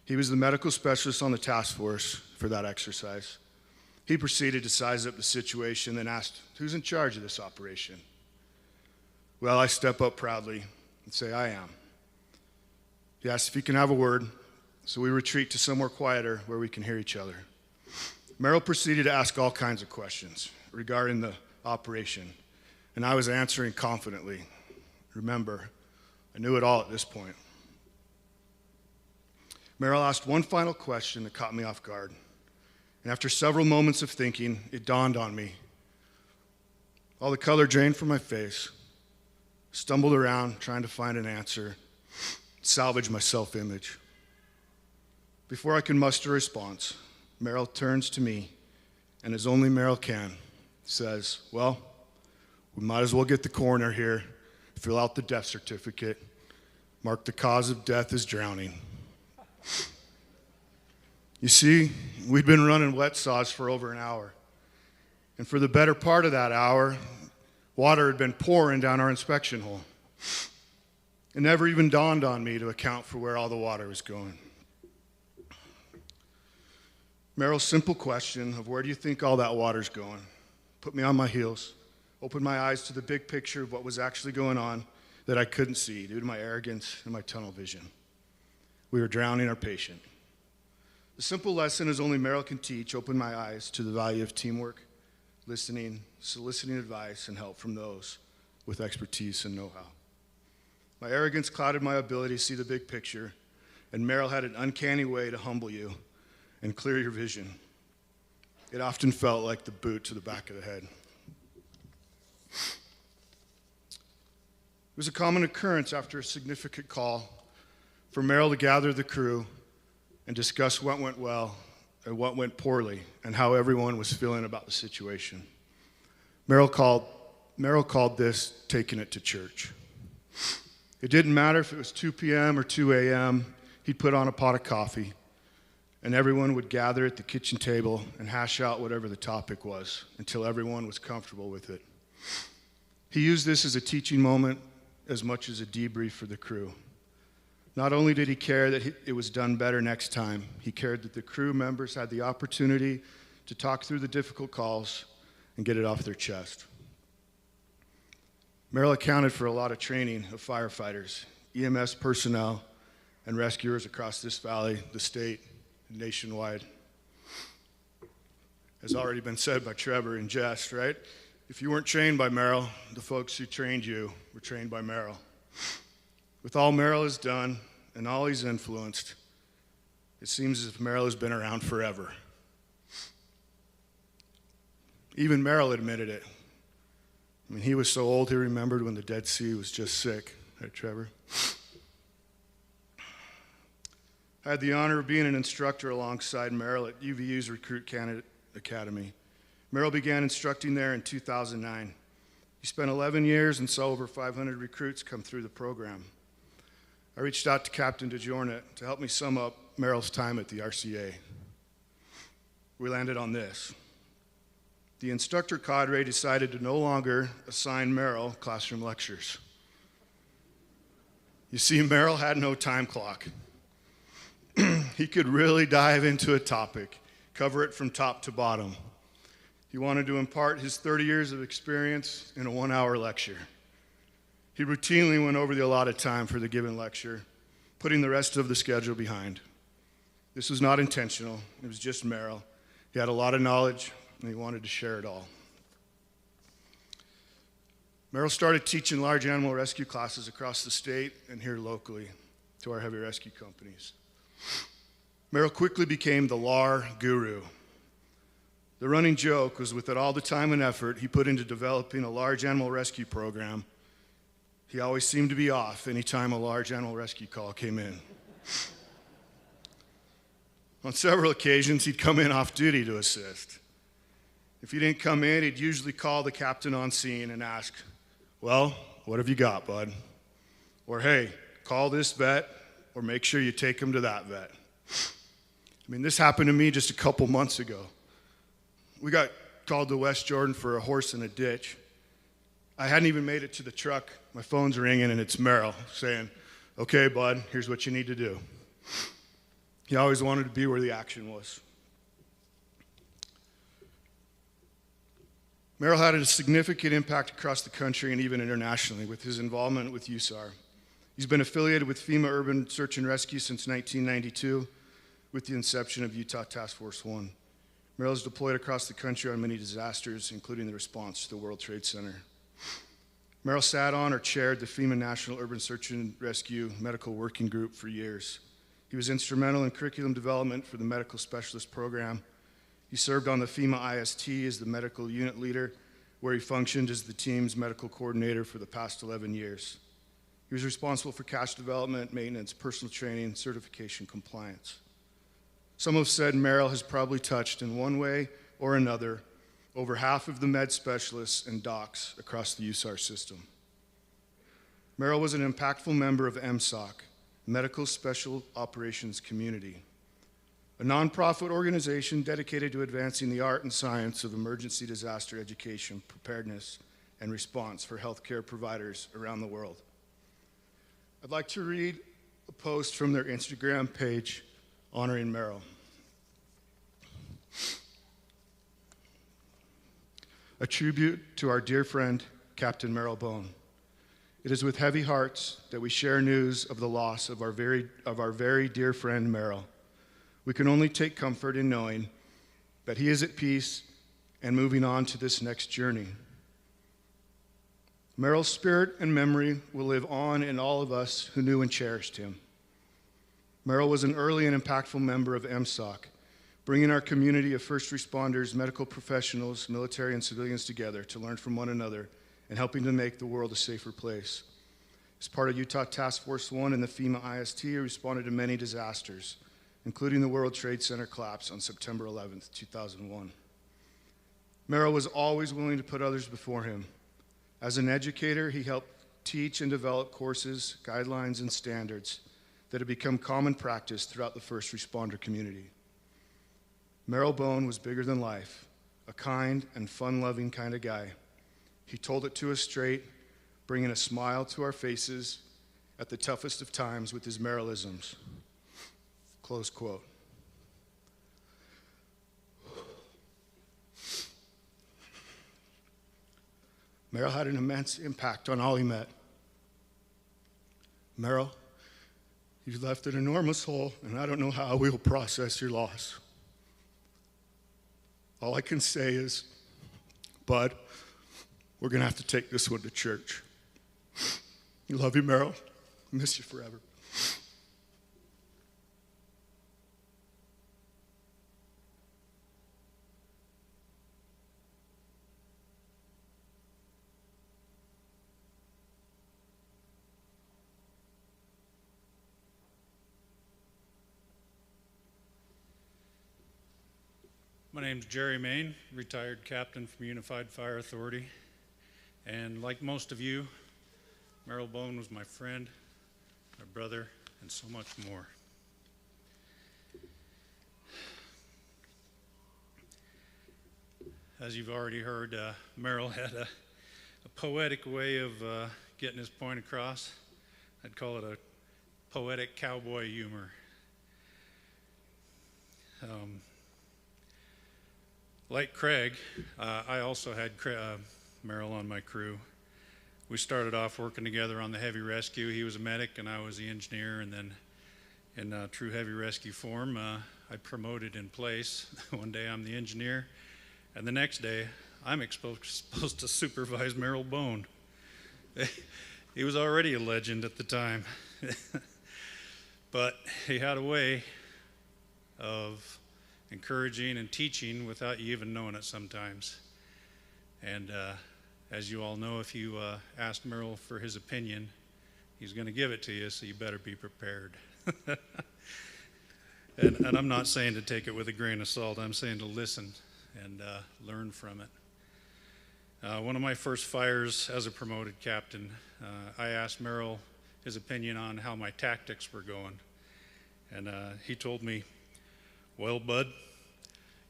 He was the medical specialist on the task force for that exercise. He proceeded to size up the situation, then asked, "Who's in charge of this operation?" Well, I step up proudly and say, "I am." He asked if he can have a word, so we retreat to somewhere quieter where we can hear each other. Merrill proceeded to ask all kinds of questions regarding the operation, and I was answering confidently. Remember, I knew it all at this point. Merrill asked one final question that caught me off guard, and after several moments of thinking, it dawned on me. All the color drained from my face, stumbled around trying to find an answer, salvage my self-image. Before I can muster a response, Merrill turns to me, and as only Merrill can, says, "Well, we might as well get the coroner here, fill out the death certificate, mark the cause of death as drowning." You see, we'd been running wet saws for over an hour, and for the better part of that hour, water had been pouring down our inspection hole. It never even dawned on me to account for where all the water was going. Merrill's simple question of "Where do you think all that water's going?" put me on my heels, opened my eyes to the big picture of what was actually going on that I couldn't see due to my arrogance and my tunnel vision. We were drowning our patient. The simple lesson, as only Merrill can teach, opened my eyes to the value of teamwork, listening, soliciting advice, and help from those with expertise and know-how. My arrogance clouded my ability to see the big picture, and Merrill had an uncanny way to humble you and clear your vision. It often felt like the boot to the back of the head. It was a common occurrence after a significant call for Merrill to gather the crew and discuss what went well and what went poorly and how everyone was feeling about the situation. Merrill called this taking it to church. It didn't matter if it was 2 p.m. or 2 a.m., he'd put on a pot of coffee, and everyone would gather at the kitchen table and hash out whatever the topic was until everyone was comfortable with it. He used this as a teaching moment as much as a debrief for the crew. Not only did he care that it was done better next time, he cared that the crew members had the opportunity to talk through the difficult calls and get it off their chest. Merrill accounted for a lot of training of firefighters, EMS personnel, and rescuers across this valley, the state, and nationwide. As already been said by Trevor in jest, right? If you weren't trained by Merrill, the folks who trained you were trained by Merrill. With all Merrill has done and all he's influenced, it seems as if Merrill has been around forever. Even Merrill admitted it. I mean, he was so old he remembered when the Dead Sea was just sick. Right, Trevor? I had the honor of being an instructor alongside Merrill at UVU's Recruit Candidate Academy. Merrill began instructing there in 2009. He spent 11 years and saw over 500 recruits come through the program. I reached out to Captain DeJornet to help me sum up Merrill's time at the RCA. We landed on this. The instructor cadre decided to no longer assign Merrill classroom lectures. You see, Merrill had no time clock. He could really dive into a topic, cover it from top to bottom. He wanted to impart his 30 years of experience in a 1-hour lecture. He routinely went over the allotted time for the given lecture, putting the rest of the schedule behind. This was not intentional. It was just Merrill. He had a lot of knowledge, and he wanted to share it all. Merrill started teaching large animal rescue classes across the state and here locally to our heavy rescue companies. Merrill quickly became the LAR guru. The running joke was with all the time and effort he put into developing a large animal rescue program, he always seemed to be off anytime a large animal rescue call came in. On several occasions, he'd come in off duty to assist. If he didn't come in, he'd usually call the captain on scene and ask, "Well, what have you got, bud?" Or, "Hey, call this vet, or make sure you take him to that vet." I mean, this happened to me just a couple months ago. We got called to West Jordan for a horse in a ditch. I hadn't even made it to the truck. My phone's ringing, and it's Merrill saying, "Okay, bud, here's what you need to do." He always wanted to be where the action was. Merrill had a significant impact across the country and even internationally with his involvement with USAR. He's been affiliated with FEMA Urban Search and Rescue since 1992 with the inception of Utah Task Force 1. Merrill is deployed across the country on many disasters, including the response to the World Trade Center. Merrill sat on or chaired the FEMA National Urban Search and Rescue Medical Working Group for years. He was instrumental in curriculum development for the Medical Specialist Program. He served on the FEMA IST as the medical unit leader, where he functioned as the team's medical coordinator for the past 11 years. He was responsible for cash development, maintenance, personal training, certification, compliance. Some have said Merrill has probably touched in one way or another over half of the med specialists and docs across the USAR system. Merrill was an impactful member of MSOC, Medical Special Operations Community, a nonprofit organization dedicated to advancing the art and science of emergency disaster education, preparedness, and response for healthcare providers around the world. I'd like to read a post from their Instagram page honoring Merrill. A tribute to our dear friend, Captain Merrill Bone. It is with heavy hearts that we share news of the loss of our very dear friend Merrill. We can only take comfort in knowing that he is at peace and moving on to this next journey. Merrill's spirit and memory will live on in all of us who knew and cherished him. Merrill was an early and impactful member of MSOC, bringing our community of first responders, medical professionals, military, and civilians together to learn from one another and helping to make the world a safer place. As part of Utah Task Force 1 and the FEMA IST, he responded to many disasters, including the World Trade Center collapse on September 11th, 2001. Merrill was always willing to put others before him. As an educator, he helped teach and develop courses, guidelines, and standards that have become common practice throughout the first responder community. Merrill Bone was bigger than life, a kind and fun-loving kind of guy. He told it to us straight, bringing a smile to our faces at the toughest of times with his Merrillisms. Close quote. Merrill had an immense impact on all he met. Merrill, you've left an enormous hole, and I don't know how we will process your loss. All I can say is, bud, we're going to have to take this one to church. I love you, Merrill. I miss you forever. My name's Jerry Main, retired captain from Unified Fire Authority. And like most of you, Merrill Bone was my friend, my brother, and so much more. As you've already heard, Merrill had a poetic way of getting his point across. I'd call it a poetic cowboy humor. Like Craig, I also had Merrill on my crew. We started off working together on the heavy rescue. He was a medic and I was the engineer, and then in true heavy rescue form, I promoted in place. One day I'm the engineer, and the next day I'm supposed to supervise Merrill Bone. He was already a legend at the time. But he had a way of encouraging and teaching without you even knowing it sometimes. And as you all know, if you asked Merrill for his opinion, he's going to give it to you, so you better be prepared. and I'm not saying to take it with a grain of salt. I'm saying to listen and learn from it. One of my first fires as a promoted captain, I asked Merrill his opinion on how my tactics were going. And he told me, "Well, bud,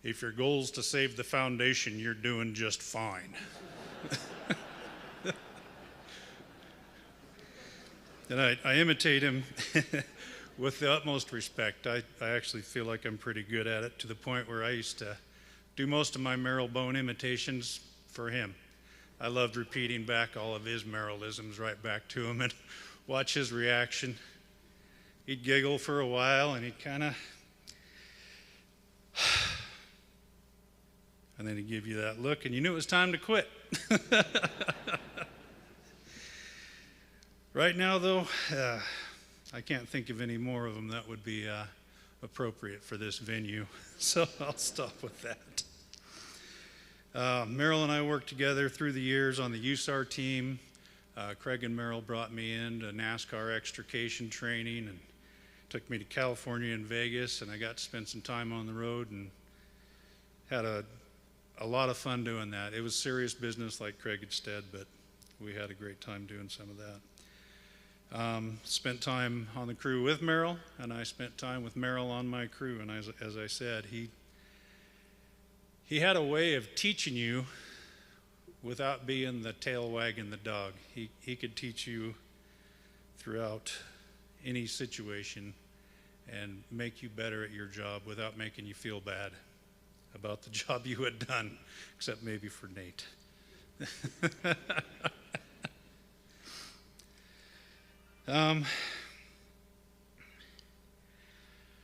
if your goal is to save the foundation, you're doing just fine. And I imitate him with the utmost respect. I actually feel like I'm pretty good at it, to the point where I used to do most of my Merrill Bone imitations for him. I loved repeating back all of his Merrillisms right back to him and watch his reaction. He'd giggle for a while and he'd kind of, and then he'd give you that look and you knew it was time to quit. Right now, though, I can't think of any more of them that would be appropriate for this venue, so I'll stop with that. Merrill and I worked together through the years on the USAR team. Craig and Merrill brought me into NASCAR extrication training and took me to California and Vegas, and I got to spend some time on the road and had a lot of fun doing that. It was serious business, like Craig had said, but we had a great time doing some of that. Spent time on the crew with Merrill, and I spent time with Merrill on my crew. And as I said, he had a way of teaching you without being the tail wagging the dog. He could teach you throughout any situation and make you better at your job without making you feel bad about the job you had done, except maybe for Nate. A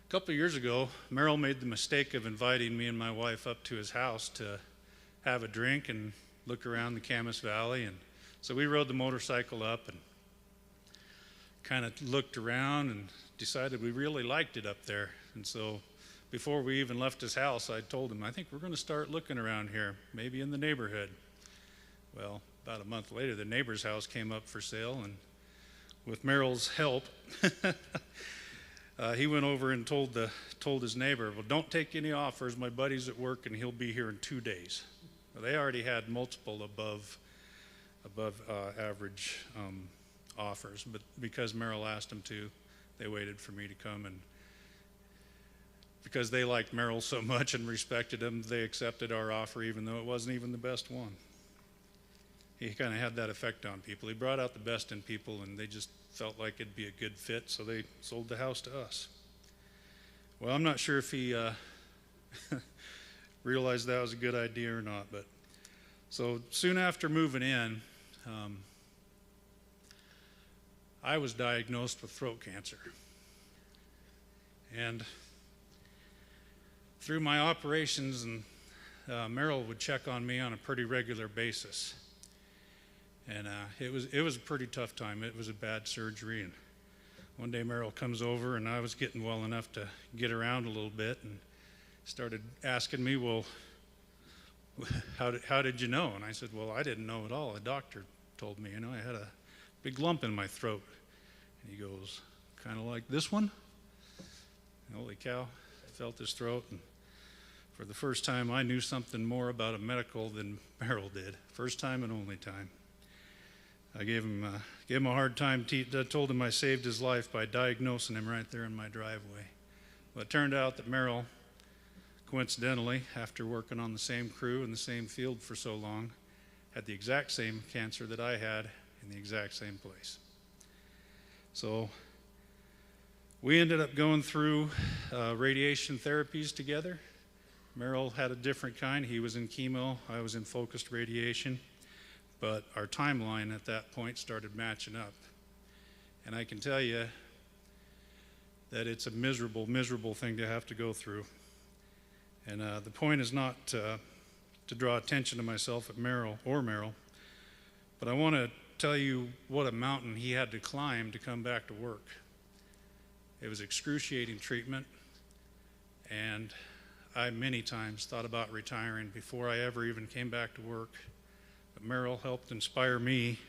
couple of years ago, Merrill made the mistake of inviting me and my wife up to his house to have a drink and look around the Camas Valley. And so we rode the motorcycle up and kind of looked around and decided we really liked it up there. And so before we even left his house, I told him, I think we're going to start looking around here, maybe in the neighborhood. Well, about a month later, the neighbor's house came up for sale, and with Merrill's help, he went over and told his neighbor, well, don't take any offers. My buddy's at work, and he'll be here in 2 days. Well, they already had multiple above average offers, but because Merrill asked them to, they waited for me to come, and because they liked Merrill so much and respected him, they accepted our offer even though it wasn't even the best one. He kind of had that effect on people. He brought out the best in people, and they just felt like it'd be a good fit, so they sold the house to us. Well, I'm not sure if he realized that was a good idea or not, but so soon after moving in, I was diagnosed with throat cancer. And through my operations, and Merrill would check on me on a pretty regular basis. And it was a pretty tough time. It was a bad surgery. And one day Merrill comes over, and I was getting well enough to get around a little bit, and started asking me, well, how did you know? And I said, well, I didn't know at all. A doctor told me, I had a big lump in my throat. And he goes, kind of like this one? Holy cow, I felt his throat. And for the first time, I knew something more about a medical than Merrill did. First time and only time. I gave him a hard time, told him I saved his life by diagnosing him right there in my driveway. Well, it turned out that Merrill, coincidentally, after working on the same crew in the same field for so long, had the exact same cancer that I had in the exact same place. So we ended up going through radiation therapies together. Merrill had a different kind. He was in chemo, I was in focused radiation. But our timeline at that point started matching up. And I can tell you that it's a miserable, miserable thing to have to go through. And the point is not to draw attention to myself at Merrill, but I want to tell you what a mountain he had to climb to come back to work. It was excruciating treatment, and I many times thought about retiring before I ever even came back to work. But Merrill helped inspire me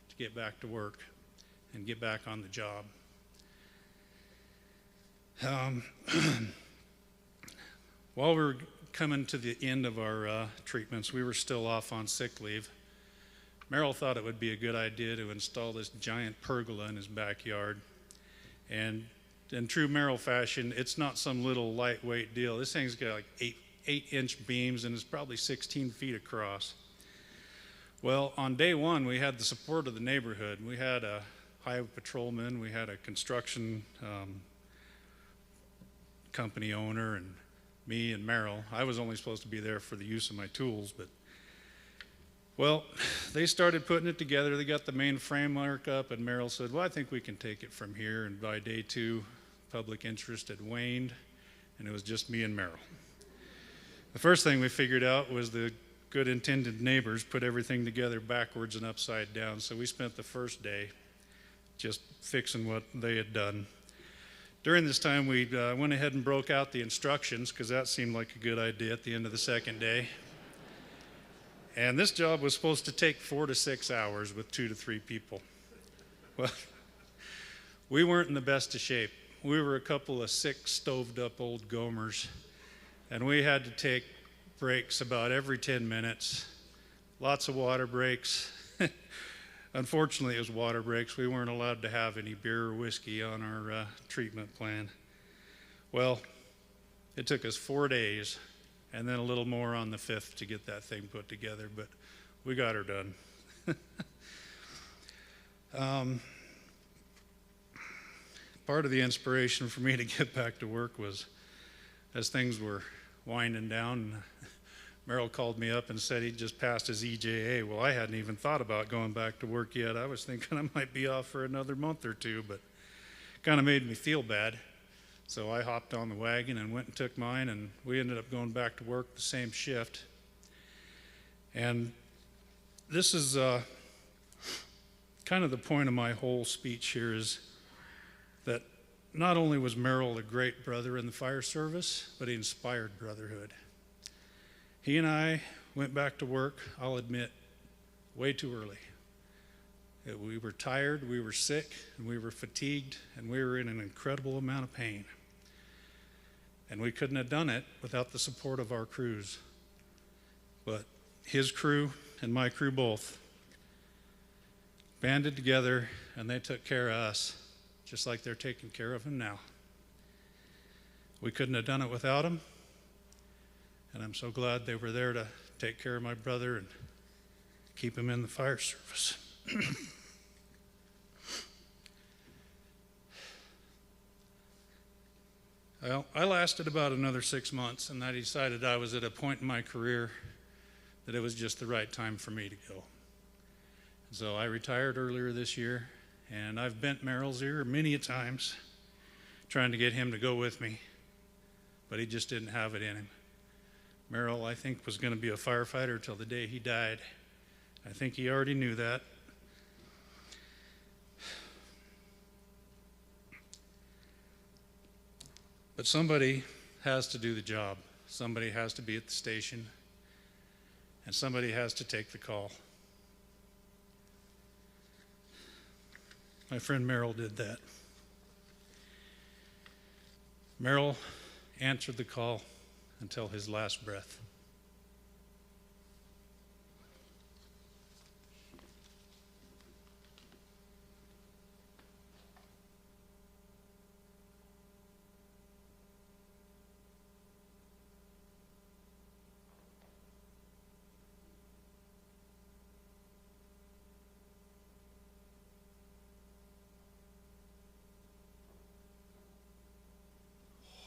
to get back to work and get back on the job. While we were coming to the end of our treatments, we were still off on sick leave. Merrill thought it would be a good idea to install this giant pergola in his backyard. And in true Merrill fashion, it's not some little lightweight deal. This thing's got like 8-inch beams and is probably 16 feet across. Well, on day one, we had the support of the neighborhood. We had a highway patrolman, we had a construction company owner, and me and Merrill. I was only supposed to be there for the use of my tools, but well, they started putting it together. They got the main framework up, and Merrill said, well, I think we can take it from here. And by day two, public interest had waned, and it was just me and Merrill. The first thing we figured out was the good intended neighbors put everything together backwards and upside down. So we spent the first day just fixing what they had done. During this time, we went ahead and broke out the instructions, because that seemed like a good idea at the end of the second day. And this job was supposed to take 4 to 6 hours with 2 to 3 people. Well, we weren't in the best of shape. We were a couple of sick, stoved-up old gomers, and we had to take breaks about every 10 minutes, lots of water breaks. Unfortunately, it was water breaks. We weren't allowed to have any beer or whiskey on our treatment plan. Well, it took us 4 days and then a little more on the 5th to get that thing put together, but we got her done. Part of the inspiration for me to get back to work was as things were winding down, Merrill called me up and said he'd just passed his EJA. Well, I hadn't even thought about going back to work yet. I was thinking I might be off for another month or two, but it kind of made me feel bad. So I hopped on the wagon and went and took mine, and we ended up going back to work the same shift. And this is kind of the point of my whole speech here, is that not only was Merrill a great brother in the fire service, but he inspired brotherhood. He and I went back to work, I'll admit, way too early. We were tired, we were sick, and we were fatigued, and we were in an incredible amount of pain. And we couldn't have done it without the support of our crews. But his crew and my crew both banded together, and they took care of us, just like they're taking care of him now. We couldn't have done it without him. And I'm so glad they were there to take care of my brother and keep him in the fire service. Well, I lasted about another 6 months, and I decided I was at a point in my career that it was just the right time for me to go. So I retired earlier this year, and I've bent Merrill's ear many a times trying to get him to go with me, but he just didn't have it in him. Merrill, I think, was going to be a firefighter till the day he died. I think he already knew that. But somebody has to do the job. Somebody has to be at the station, and somebody has to take the call. My friend Merrill did that. Merrill answered the call until his last breath.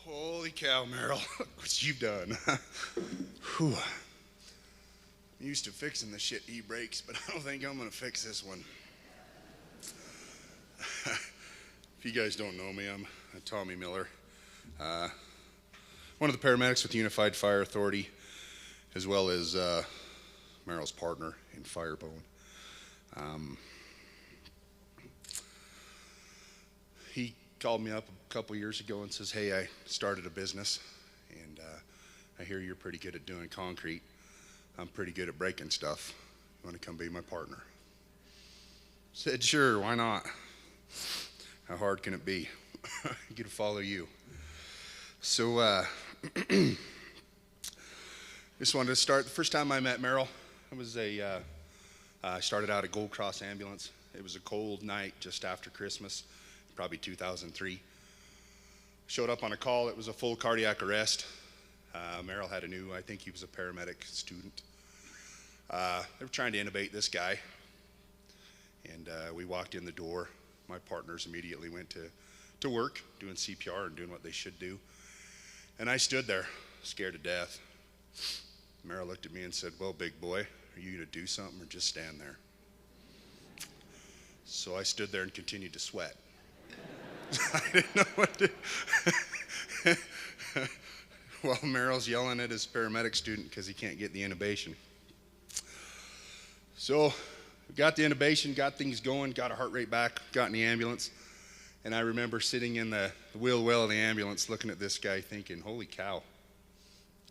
Holy cow, Merrill, what you've done. Whew. I'm used to fixing the shit he breaks, but I don't think I'm gonna fix this one. If you guys don't know me, I'm Tommy Miller. One of the paramedics with the Unified Fire Authority, as well as Merrill's partner in Firebone. He called me up a couple years ago and says, hey, I started a business, and I hear you're pretty good at doing concrete. I'm pretty good at breaking stuff. You want to come be my partner? Said, sure, why not? How hard can it be? Get to follow you. So just wanted to start. The first time I met Merrill, it was I started out at Gold Cross Ambulance. It was a cold night just after Christmas, probably 2003. Showed up on a call. It was a full cardiac arrest. Merrill had a new, I think he was a paramedic student. They were trying to intubate this guy, and we walked in the door. My partners immediately went to work, doing CPR and doing what they should do. And I stood there, scared to death. Merrill looked at me and said, "Well, big boy, are you going to do something or just stand there?" So I stood there and continued to sweat. I didn't know what to Well, Merrill's yelling at his paramedic student because he can't get the intubation. So we got the intubation, got things going, got our heart rate back, got in the ambulance. And I remember sitting in the wheel well of the ambulance looking at this guy thinking, holy cow,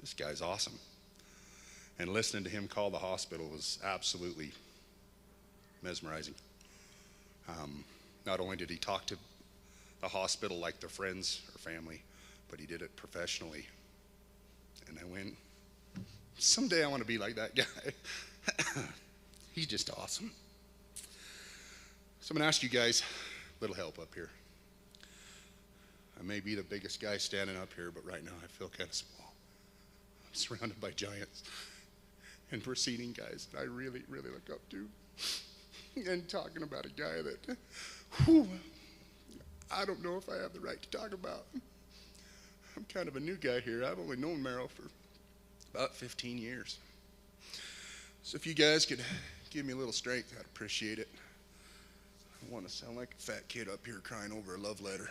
this guy's awesome. And listening to him call the hospital was absolutely mesmerizing. Not only did he talk to the hospital like their friends or family, but he did it professionally. And I went, someday I want to be like that guy. He's just awesome. So I'm going to ask you guys a little help up here. I may be the biggest guy standing up here, but right now I feel kind of small. I'm surrounded by giants and preceding guys that I really, really look up to. And talking about a guy that, I don't know if I have the right to talk about. I'm kind of a new guy here. I've only known Merrill for about 15 years. So if you guys could give me a little strength, I'd appreciate it. I want to sound like a fat kid up here crying over a love letter.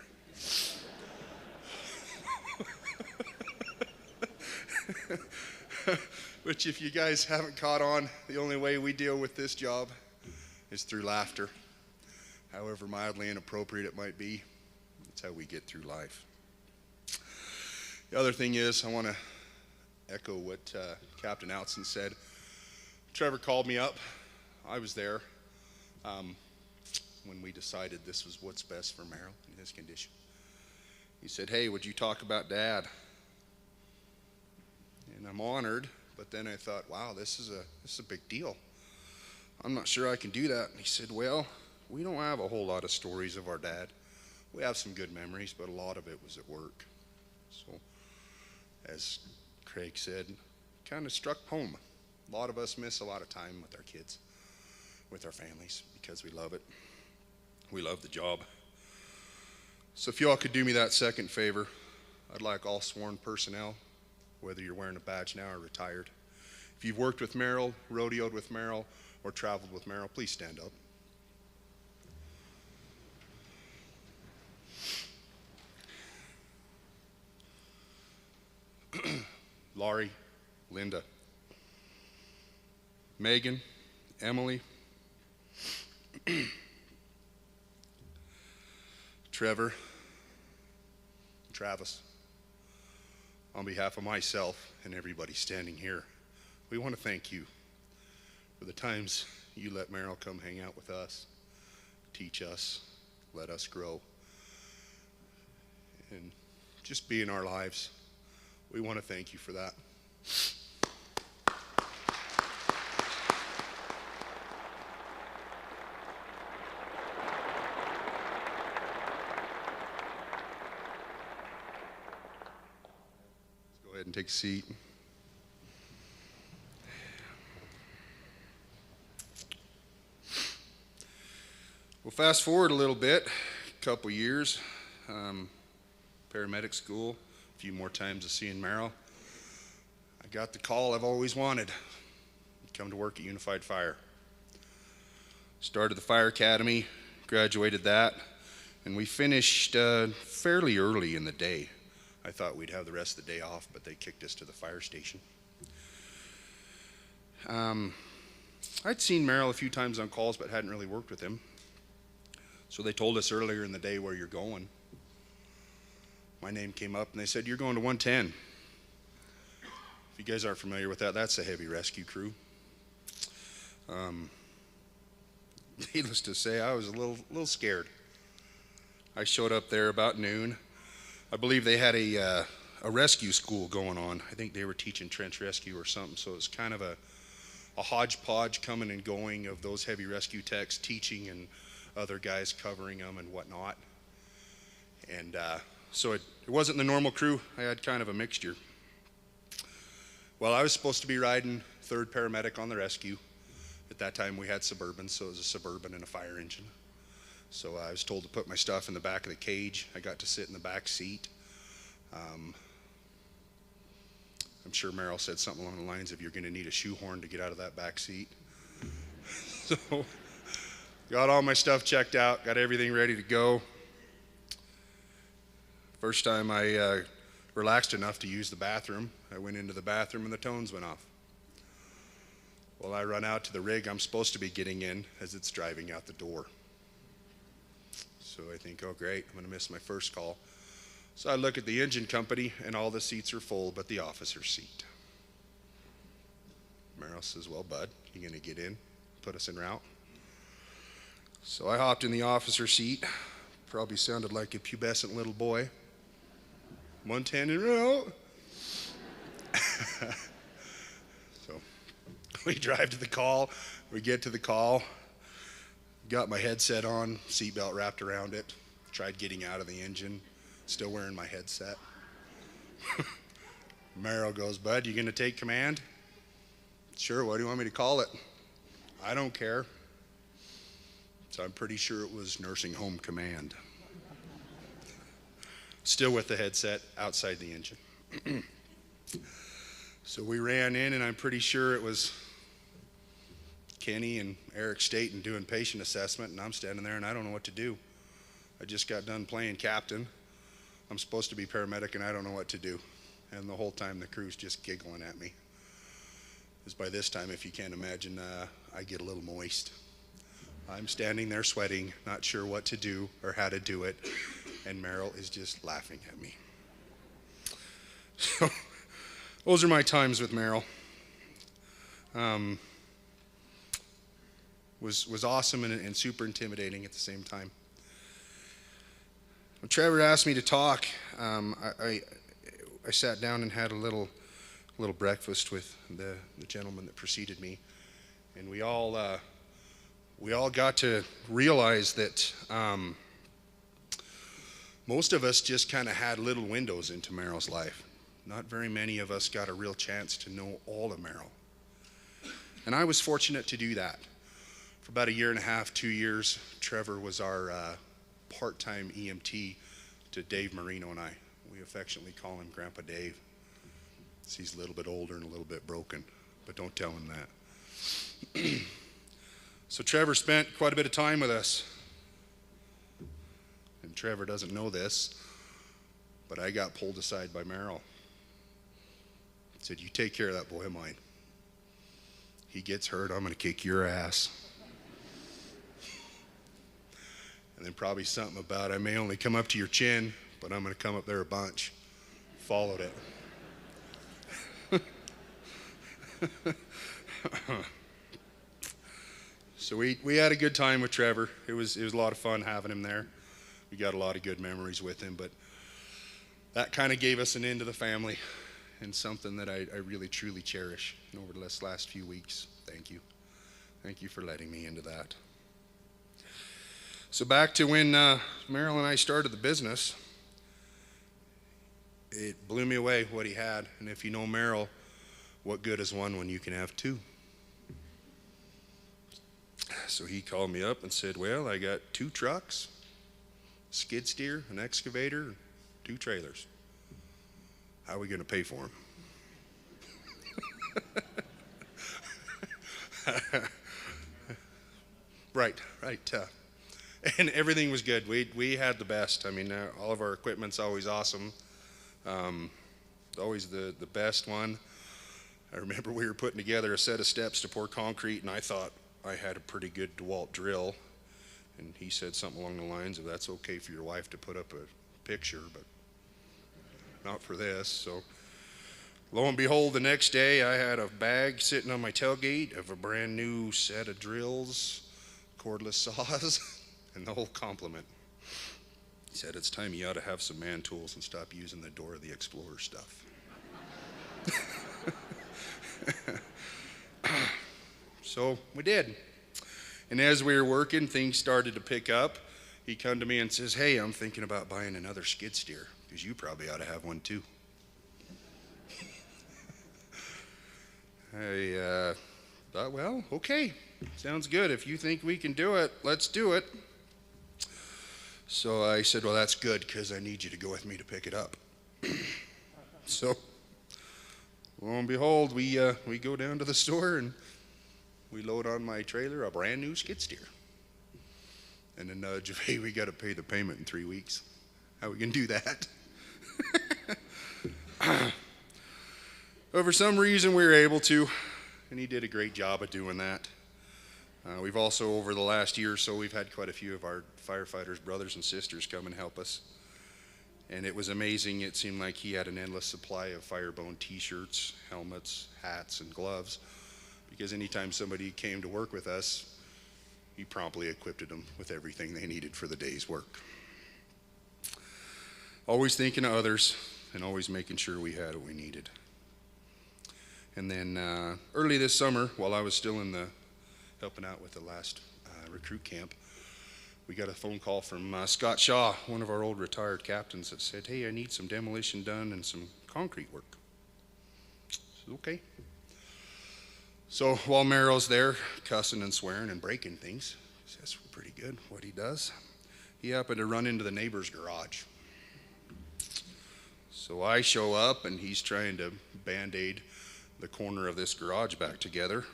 Which, if you guys haven't caught on, the only way we deal with this job is through laughter. However mildly inappropriate it might be, that's how we get through life. The other thing is, I want to echo what Captain Outson said. Trevor called me up. I was there when we decided this was what's best for Merrill in his condition. He said, "Hey, would you talk about Dad?" And I'm honored, but then I thought, wow, this is a big deal. I'm not sure I can do that. And he said, "Well, we don't have a whole lot of stories of our dad. We have some good memories, but a lot of it was at work." So, as Craig said, kind of struck home. A lot of us miss a lot of time with our kids, with our families, because we love it. We love the job. So if you all could do me that second favor, I'd like all sworn personnel, whether you're wearing a badge now or retired. If you've worked with Merrill, rodeoed with Merrill, or traveled with Merrill, please stand up. Laurie, Linda, Megan, Emily, Trevor, Travis, on behalf of myself and everybody standing here, we want to thank you for the times you let Merrill come hang out with us, teach us, let us grow, and just be in our lives. We want to thank you for that. Let's go ahead and take a seat. We'll fast forward a little bit, a couple years, paramedic school, a few more times of seeing Merrill. I got the call I've always wanted, come to work at Unified Fire. Started the fire academy, graduated that, and we finished fairly early in the day. I thought we'd have the rest of the day off, but they kicked us to the fire station. I'd seen Merrill a few times on calls, but hadn't really worked with him. So they told us earlier in the day where you're going. My name came up and they said, "You're going to 110. If you guys aren't familiar with that, that's a heavy rescue crew. Needless to say, I was a little scared. I showed up there about noon. I believe they had a rescue school going on. I think they were teaching trench rescue or something, so it was kind of a hodgepodge coming and going of those heavy rescue techs teaching and other guys covering them and whatnot. And so it wasn't the normal crew. I had kind of a mixture. Well, I was supposed to be riding third paramedic on the rescue. At that time, we had Suburbans, so it was a Suburban and a fire engine. So I was told to put my stuff in the back of the cage. I got to sit in the back seat. I'm sure Merrill said something along the lines of, "You're going to need a shoehorn to get out of that back seat." So got all my stuff checked out, got everything ready to go. First time I relaxed enough to use the bathroom, I went into the bathroom and the tones went off. Well, I run out to the rig I'm supposed to be getting in as it's driving out the door. So I think, oh great, I'm going to miss my first call. So I look at the engine company and all the seats are full but the officer's seat. Merrill says, "Well, bud, you going to get in, put us en route?" So I hopped in the officer's seat. Probably sounded like a pubescent little boy. 110 en route. So we drive to the call. We get to the call. Got my headset on, seatbelt wrapped around it. Tried getting out of the engine, still wearing my headset. Merrill goes, "Bud, you gonna take command?" "Sure, what do you want me to call it?" "I don't care." So I'm pretty sure it was nursing home command. Still with the headset outside the engine. So we ran in and I'm pretty sure it was Kenny and Eric Staten doing patient assessment, and I'm standing there and I don't know what to do. I just got done playing captain. I'm supposed to be paramedic and I don't know what to do. And the whole time the crew's just giggling at me. Because by this time, if you can't imagine, I get a little moist. I'm standing there sweating, not sure what to do or how to do it, and Merrill is just laughing at me. So those are my times with Merrill. Was awesome and super intimidating at the same time. When Trevor asked me to talk, I sat down and had a little breakfast with the gentleman that preceded me, and we all got to realize that most of us just kind of had little windows into Merrill's life. Not very many of us got a real chance to know all of Merrill. And I was fortunate to do that. For about 1.5 years, 2 years, Trevor was our part-time EMT to Dave Marino and I. We affectionately call him Grandpa Dave. He's a little bit older and a little bit broken, but don't tell him that. So Trevor spent quite a bit of time with us. And Trevor doesn't know this, but I got pulled aside by Merrill. He said, "You take care of that boy of mine. He gets hurt, I'm going to kick your ass." And then probably something about, "I may only come up to your chin, but I'm going to come up there a bunch." Followed it. So we had a good time with Trevor. It was a lot of fun having him there. We got a lot of good memories with him, but that kind of gave us an end to the family and something that I really truly cherish over the last few weeks. Thank you. Thank you for letting me into that. So back to when Merrill and I started the business, it blew me away what he had. And if you know Merrill, what good is one when you can have two? So he called me up and said, "Well, I got 2 trucks, skid steer, an excavator, 2 trailers. How are we going to pay for them?" Right. And everything was good. We had the best. I mean, all of our equipment's always awesome. Always the best one. I remember we were putting together a set of steps to pour concrete, and I thought I had a pretty good DeWalt drill. And he said something along the lines of, "That's okay for your wife to put up a picture, but not for this." So lo and behold, the next day I had a bag sitting on my tailgate of a brand new set of drills, cordless saws, and the whole complement. He said, "It's time you ought to have some man tools and stop using the Dora the Explorer stuff." So we did. And as we were working, things started to pick up. He come to me and says, "Hey, I'm thinking about buying another skid steer, because you probably ought to have one too." I thought, well, okay, sounds good. If you think we can do it, let's do it. So I said, well, that's good, because I need you to go with me to pick it up. So, lo and behold, we go down to the store and we load on my trailer a brand new skid steer. And a nudge of, hey, we got to pay the payment in 3 weeks. How we can do that? But for some reason we were able to, and he did a great job of doing that. We've also, over the last year or so, we've had quite a few of our firefighters, brothers and sisters, come and help us. And it was amazing. It seemed like he had an endless supply of Firebone t-shirts, helmets, hats, and gloves, because anytime somebody came to work with us, he promptly equipped them with everything they needed for the day's work. Always thinking of others and always making sure we had what we needed. And then early this summer, while I was still in the helping out with the last recruit camp, we got a phone call from Scott Shaw, one of our old retired captains, that said, hey, I need some demolition done and some concrete work. I said, okay. So while Merrill's there cussing and swearing and breaking things, that's pretty good what he does, he happened to run into the neighbor's garage. So I show up and he's trying to band-aid the corner of this garage back together.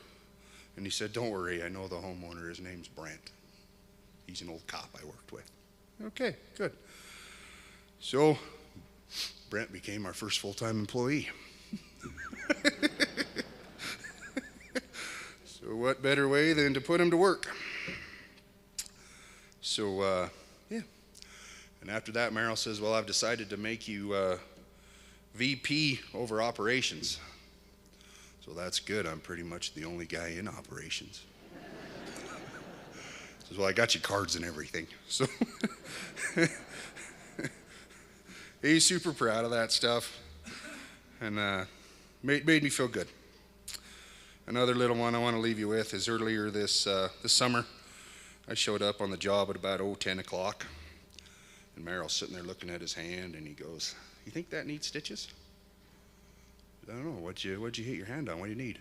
And he said, don't worry, I know the homeowner, his name's Brent. He's an old cop I worked with. Okay, good. So Brent became our first full-time employee. So what better way than to put him to work? So, yeah. And after that, Merrill says, well, I've decided to make you VP over operations. So that's good. I'm pretty much the only guy in operations. Says, well, I got you cards and everything. So he's super proud of that stuff, and made me feel good. Another little one I want to leave you with is earlier this summer, I showed up on the job at about 10 o'clock, and Merrill's sitting there looking at his hand, and he goes, you think that needs stitches? I don't know, what'd you hit your hand on? What do you need?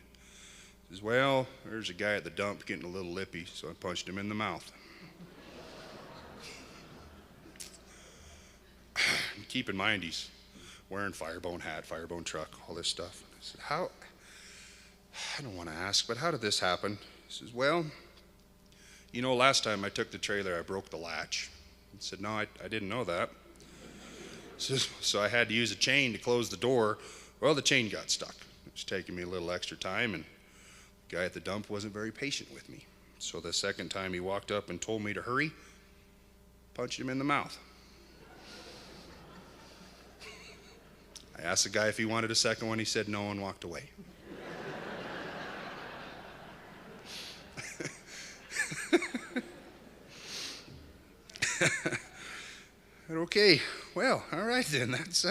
He says, well, there's a guy at the dump getting a little lippy, so I punched him in the mouth. Keep in mind, he's wearing Firebone hat, Firebone truck, all this stuff. I said, how? I don't want to ask, but how did this happen? He says, well, you know, last time I took the trailer, I broke the latch. I said, no, I didn't know that. So I had to use a chain to close the door. Well, the chain got stuck. It was taking me a little extra time, and the guy at the dump wasn't very patient with me. So the second time he walked up and told me to hurry, punched him in the mouth. I asked the guy if he wanted a second one. He said no and walked away. Okay, well, all right then. That's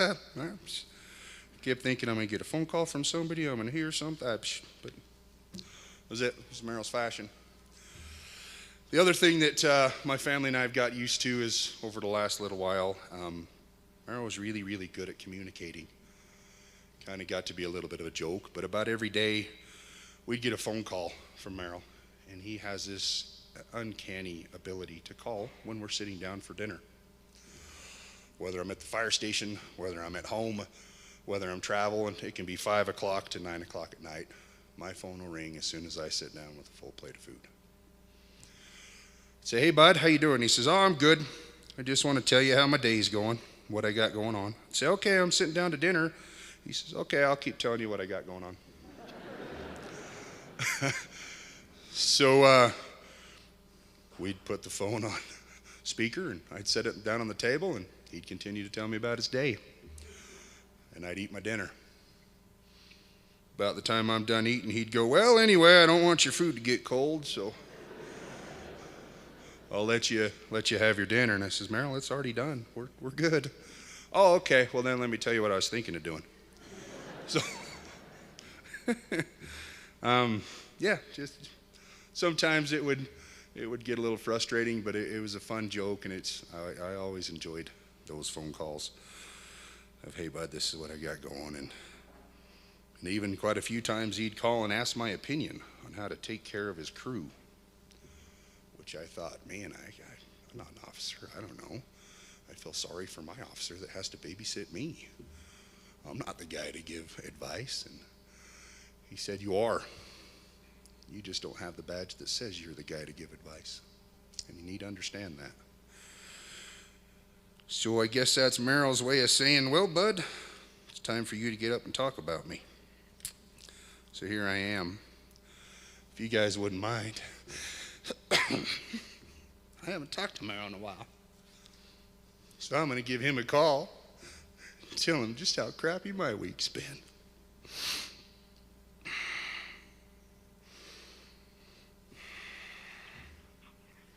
kept thinking I'm gonna get a phone call from somebody. I'm gonna hear something, but that was it. It was Merrill's fashion. The other thing that my family and I have got used to is over the last little while, Merrill was really, really good at communicating. Kind of got to be a little bit of a joke, but about every day we'd get a phone call from Merrill, and he has this uncanny ability to call when we're sitting down for dinner. Whether I'm at the fire station, whether I'm at home, whether I'm traveling, it can be 5 o'clock to 9 o'clock at night. My phone will ring as soon as I sit down with a full plate of food. I'd say, hey bud, how you doing? He says, oh, I'm good. I just want to tell you how my day's going, what I got going on. I'd say, okay, I'm sitting down to dinner. He says, okay, I'll keep telling you what I got going on. So we'd put the phone on speaker, and I'd set it down on the table, and he'd continue to tell me about his day. And I'd eat my dinner. About the time I'm done eating, he'd go, well, anyway, I don't want your food to get cold, so I'll let you have your dinner. And I says, Merrill, it's already done. We're good. Oh, okay. Well, then let me tell you what I was thinking of doing. So, yeah, just sometimes it would get a little frustrating, but it was a fun joke, and I always enjoyed those phone calls of, hey bud, this is what I got going, and And even quite a few times he'd call and ask my opinion on how to take care of his crew, which I thought, man, I'm not an officer. I don't know. I feel sorry for my officer that has to babysit me. I'm not the guy to give advice. And he said, you are. You just don't have the badge that says you're the guy to give advice. And you need to understand that. So I guess that's Merrill's way of saying, well, bud, it's time for you to get up and talk about me. So here I am. If you guys wouldn't mind. I haven't talked to Merrill in a while. So I'm going to give him a call and tell him just how crappy my week's been.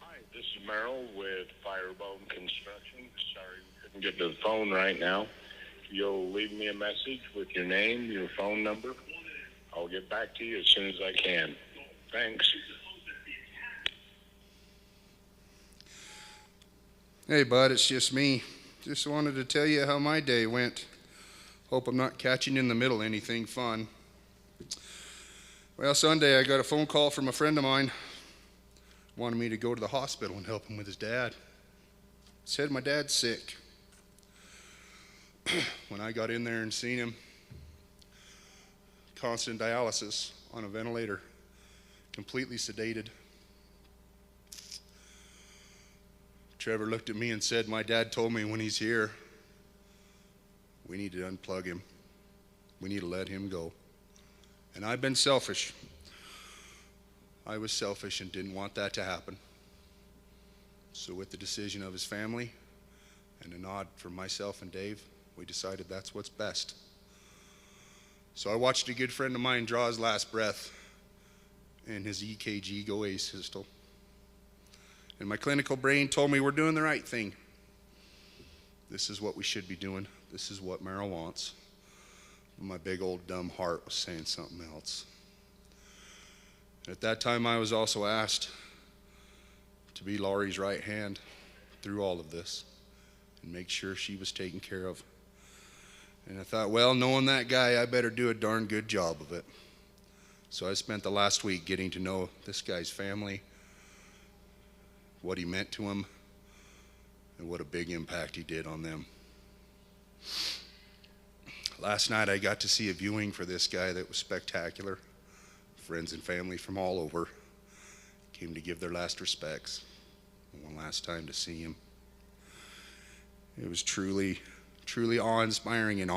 Hi, this is Merrill with Firebone Construction. Sorry we couldn't get to the phone right now. You'll leave me a message with your name, your phone number. I'll get back to you as soon as I can. Thanks. Hey, bud, it's just me. Just wanted to tell you how my day went. Hope I'm not catching in the middle anything fun. Well, Sunday I got a phone call from a friend of mine. Wanted me to go to the hospital and help him with his dad. Said my dad's sick. When I got in there and seen him, constant dialysis on a ventilator, completely sedated. Trevor looked at me and said, my dad told me when he's here, we need to unplug him. We need to let him go. And I've been selfish. I was selfish and didn't want that to happen. So with the decision of his family and a nod from myself and Dave, we decided that's what's best. So I watched a good friend of mine draw his last breath and his EKG go asystole. And my clinical brain told me we're doing the right thing. This is what we should be doing. This is what Merrill wants. But my big old dumb heart was saying something else. At that time, I was also asked to be Laurie's right hand through all of this and make sure she was taken care of. And I thought, well, knowing that guy, I better do a darn good job of it. So I spent the last week getting to know this guy's family, what he meant to him, and what a big impact he did on them. Last night I got to see a viewing for this guy that was spectacular. Friends and family from all over came to give their last respects, one last time to see him. It was truly awe-inspiring and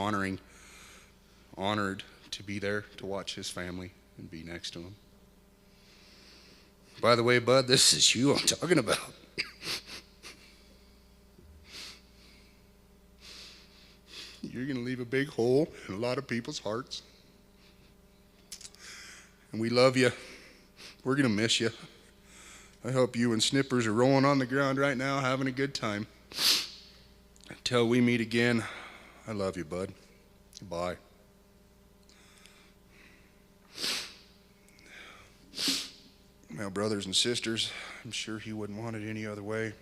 honored to be there to watch his family and be next to him. By the way, bud, this is you I'm talking about. You're going to leave a big hole in a lot of people's hearts. And we love you. We're going to miss you. I hope you and Snippers are rolling on the ground right now, having a good time. Until we meet again, I love you, bud. Goodbye. Well, brothers and sisters, I'm sure he wouldn't want it any other way.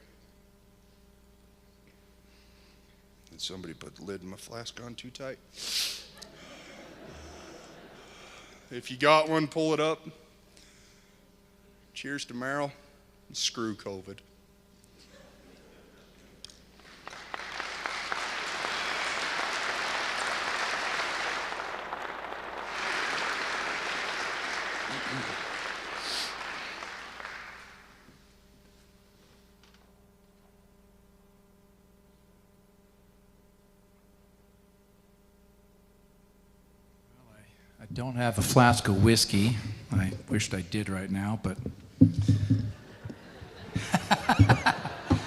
Did somebody put the lid in my flask on too tight? If you got one, pull it up. Cheers to Merrill. And screw COVID. I don't have a flask of whiskey. I wished I did right now, but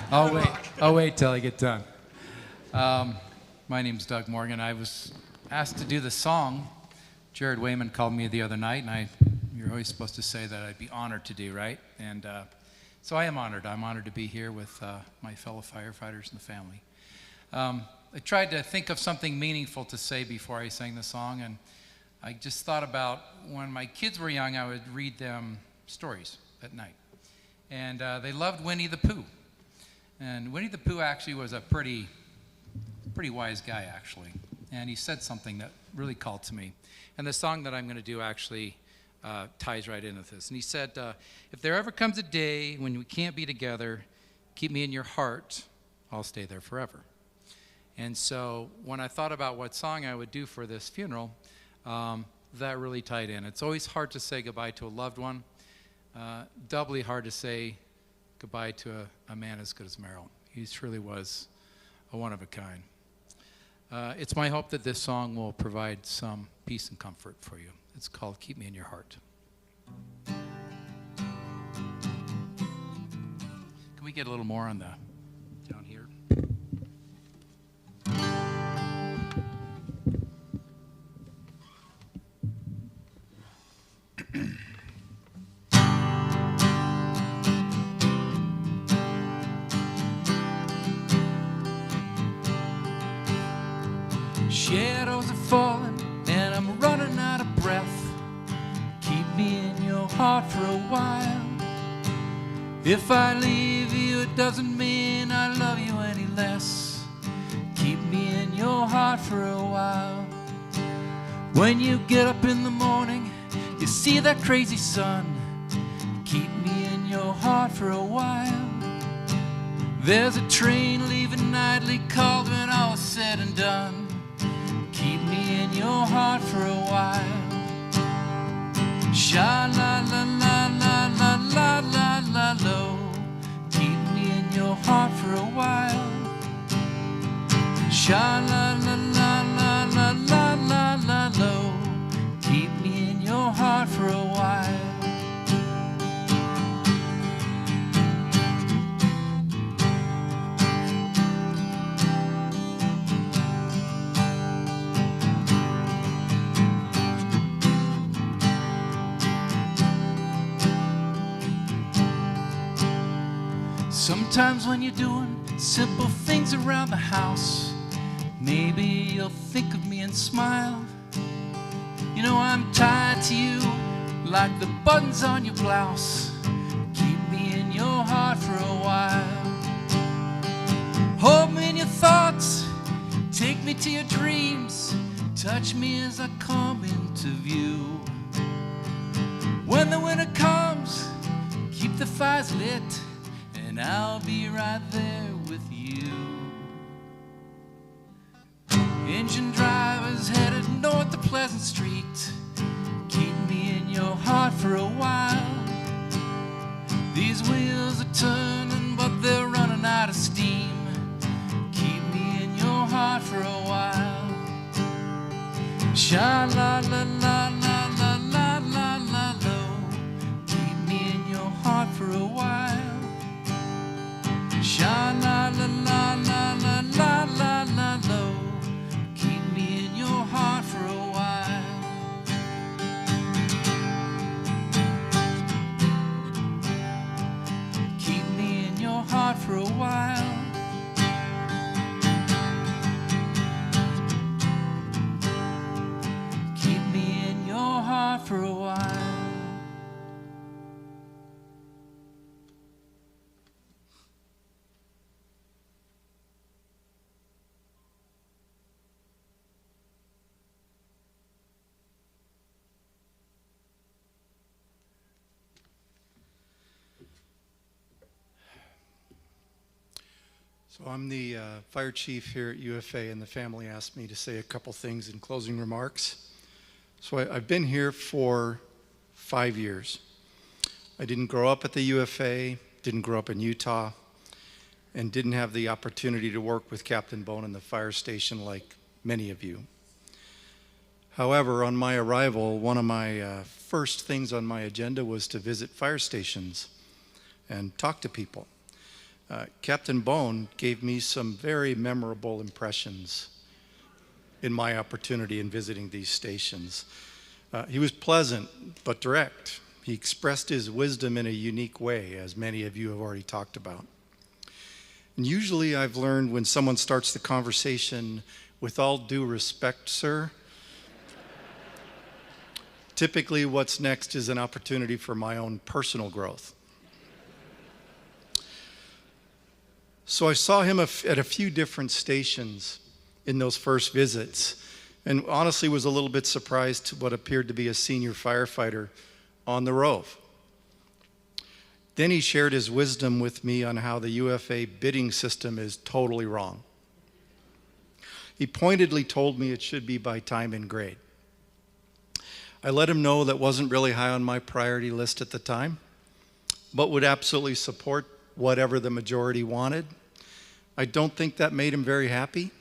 I'll wait till I get done. My name's Doug Morgan. I was asked to do the song. Jared Wayman called me the other night, and you're always supposed to say that I'd be honored to do, right? And so I am honored. I'm honored to be here with my fellow firefighters and the family. I tried to think of something meaningful to say before I sang the song, and I just thought about when my kids were young, I would read them stories at night. And they loved Winnie the Pooh. And Winnie the Pooh actually was a pretty wise guy, actually. and he said something that really called to me. And the song that I'm going to do actually ties right in with this. And he said, if there ever comes a day when we can't be together, keep me in your heart, I'll stay there forever. And so when I thought about what song I would do for this funeral, that really tied in. It's always hard to say goodbye to a loved one, doubly hard to say goodbye to a man as good as Merrill. He truly was a one of a kind. It's my hope that this song will provide some peace and comfort for you. It's called Keep Me in Your Heart. Can we get a little more on the down here? Shadows are falling and I'm running out of breath. Keep me in your heart for a while. If I leave you, it doesn't mean I love you any less. Keep me in your heart for a while. When you get up in the morning, you see that crazy sun. Keep me in your heart for a while. There's a train leaving nightly called when all is said and done. Keep me in your heart for a while. Sha la la la la la la la la lo. Keep me in your heart for a while. Sha la la la la la la la la lo. Keep me in your heart for a while. Sometimes when you're doing simple things around the house, maybe you'll think of me and smile. You know I'm tied to you like the buttons on your blouse. Keep me in your heart for a while. Hold me in your thoughts, take me to your dreams, touch me as I come into view. When the winter comes, keep the fires lit, and I'll be right there with you. Engine drivers headed north to Pleasant Street. Keep me in your heart for a while. These wheels are turning, but they're running out of steam. Keep me in your heart for a while. Sha la la la la la la la la lo. Keep me in your heart for a while. Sha la la la la la la la la lo. Keep me in your heart for a while. Keep me in your heart for a while. Keep me in your heart for a while. So I'm the fire chief here at UFA, and the family asked me to say a couple things in closing remarks. So I've been here for 5 years. I didn't grow up at the UFA, didn't grow up in Utah, and didn't have the opportunity to work with Captain Bone in the fire station like many of you. However, on my arrival, one of my first things on my agenda was to visit fire stations and talk to people. Captain Bone gave me some very memorable impressions in my opportunity in visiting these stations. He was pleasant but direct. He expressed his wisdom in a unique way, as many of you have already talked about. And usually I've learned when someone starts the conversation, "With all due respect, sir," typically what's next is an opportunity for my own personal growth. So I saw him at a few different stations in those first visits. and honestly was a little bit surprised to what appeared to be a senior firefighter on the rove. Then he shared his wisdom with me on how the UFA bidding system is totally wrong. He pointedly told me it should be by time and grade. I let him know that wasn't really high on my priority list at the time, but would absolutely support whatever the majority wanted. I don't think that made him very happy,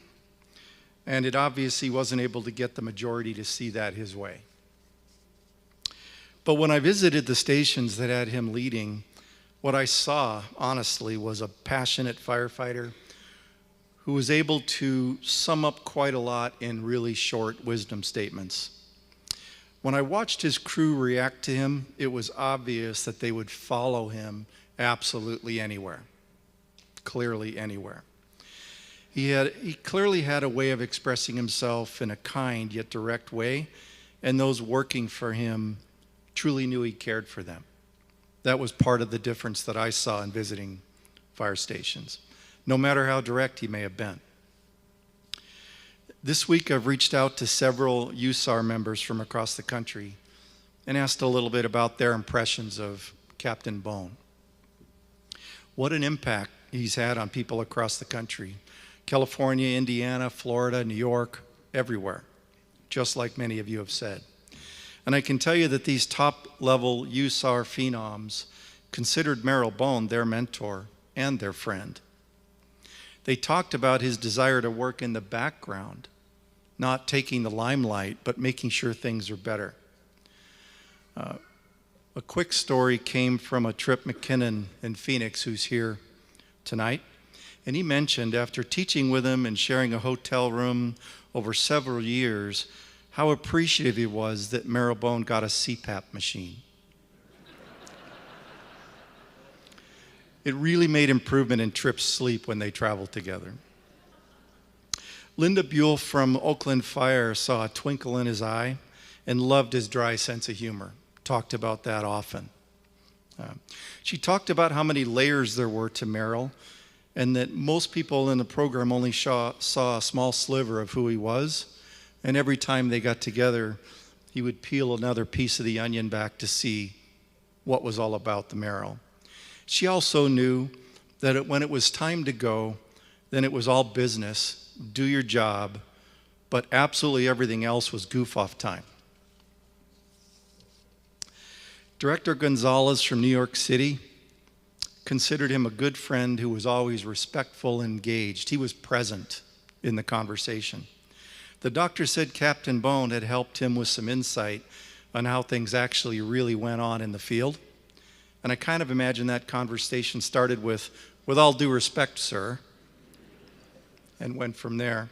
and it obviously wasn't able to get the majority to see that his way. But when I visited the stations that had him leading, what I saw, honestly, was a passionate firefighter who was able to sum up quite a lot in really short wisdom statements. When I watched his crew react to him, it was obvious that they would follow him absolutely anywhere, clearly anywhere. He clearly had a way of expressing himself in a kind yet direct way, and those working for him truly knew he cared for them. That was part of the difference that I saw in visiting fire stations, no matter how direct he may have been. This week I've reached out to several USAR members from across the country and asked a little bit about their impressions of Captain Bone. What an impact he's had on people across the country. California, Indiana, Florida, New York, everywhere, just like many of you have said. And I can tell you that these top-level USAR phenoms considered Merrill Bone their mentor and their friend. They talked about his desire to work in the background, not taking the limelight, but making sure things are better. A quick story came from a Trip McKinnon in Phoenix, who's here tonight. And he mentioned, after teaching with him and sharing a hotel room over several years, how appreciative he was that Merrill Bone got a CPAP machine. It really made improvement in Trip's sleep when they traveled together. Linda Buell from Oakland Fire saw a twinkle in his eye and loved his dry sense of humor. Talked about that often. She talked about how many layers there were to Merrill, and that most people in the program only saw a small sliver of who he was, and every time they got together, he would peel another piece of the onion back to see what was all about the Merrill. She also knew that when it was time to go, then it was all business, do your job, but absolutely everything else was goof-off time. Director Gonzalez from New York City considered him a good friend who was always respectful and engaged. He was present in the conversation. The doctor said Captain Bone had helped him with some insight on how things actually really went on in the field. And I kind of imagine that conversation started with all due respect, sir, and went from there.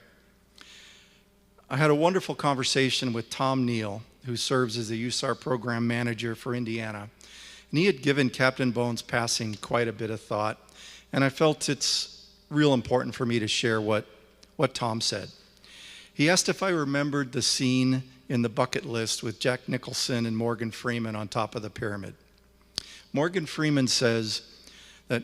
I had a wonderful conversation with Tom Neal, who serves as the USAR program manager for Indiana. And he had given Captain Bone's passing quite a bit of thought, and I felt it's real important for me to share what Tom said. He asked if I remembered the scene in The Bucket List with Jack Nicholson and Morgan Freeman on top of the pyramid. Morgan Freeman says that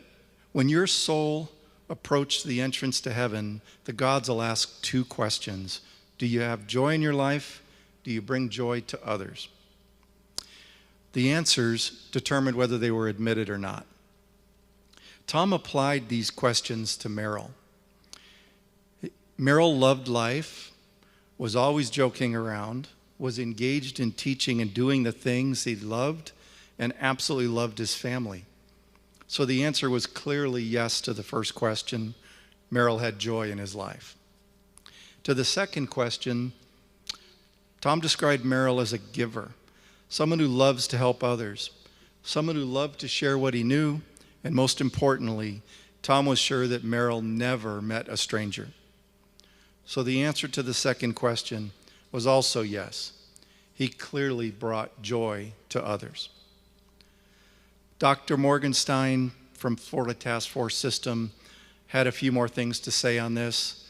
when your soul approached the entrance to heaven, the gods will ask two questions. Do you have joy in your life? Do you bring joy to others? The answers determined whether they were admitted or not. Tom applied these questions to Merrill. Merrill loved life, was always joking around, was engaged in teaching and doing the things he loved, and absolutely loved his family. So the answer was clearly yes to the first question. Merrill had joy in his life. To the second question, Tom described Merrill as a giver, someone who loves to help others, someone who loved to share what he knew, and most importantly, Tom was sure that Merrill never met a stranger. So the answer to the second question was also yes. He clearly brought joy to others. Dr. Morgenstein from Florida Task Force System had a few more things to say on this.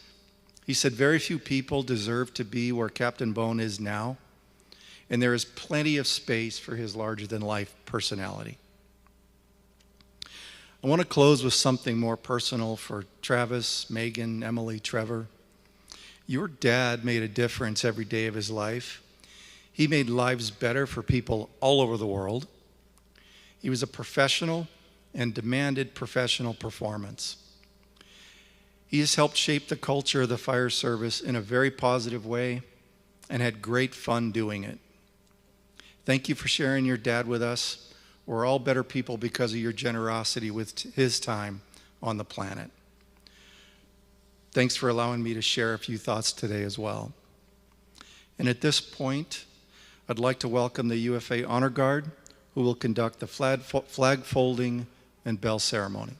He said, very few people deserve to be where Captain Bone is now, and there is plenty of space for his larger-than-life personality. I want to close with something more personal for Travis, Megan, Emily, Trevor. Your dad made a difference every day of his life. He made lives better for people all over the world. He was a professional and demanded professional performance. He has helped shape the culture of the fire service in a very positive way and had great fun doing it. Thank you for sharing your dad with us. We're all better people because of your generosity with his time on the planet. Thanks for allowing me to share a few thoughts today as well. And at this point, I'd like to welcome the Ufa Honor Guard, who will conduct the flag folding and bell ceremony.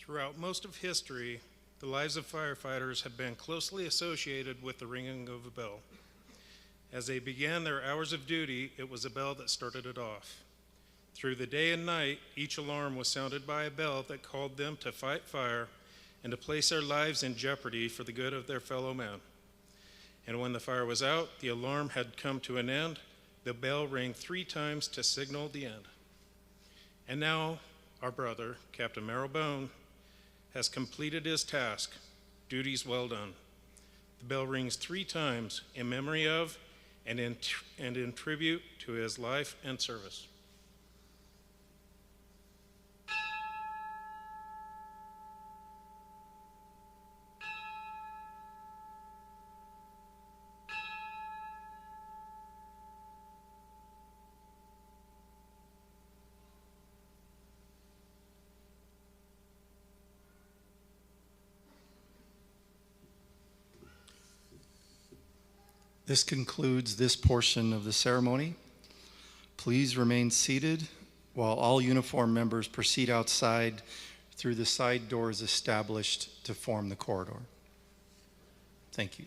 Throughout most of history, the lives of firefighters have been closely associated with the ringing of a bell. As they began their hours of duty, it was a bell that started it off. Through the day and night, each alarm was sounded by a bell that called them to fight fire and to place their lives in jeopardy for the good of their fellow men. And when the fire was out, the alarm had come to an end, the bell rang 3 times to signal the end. And now, our brother, Captain Merrill Bone, has completed his task. Duty's well done. The bell rings 3 times in memory of and in tribute to his life and service. This concludes this portion of the ceremony. Please remain seated while all uniform members proceed outside through the side doors established to form the corridor. Thank you.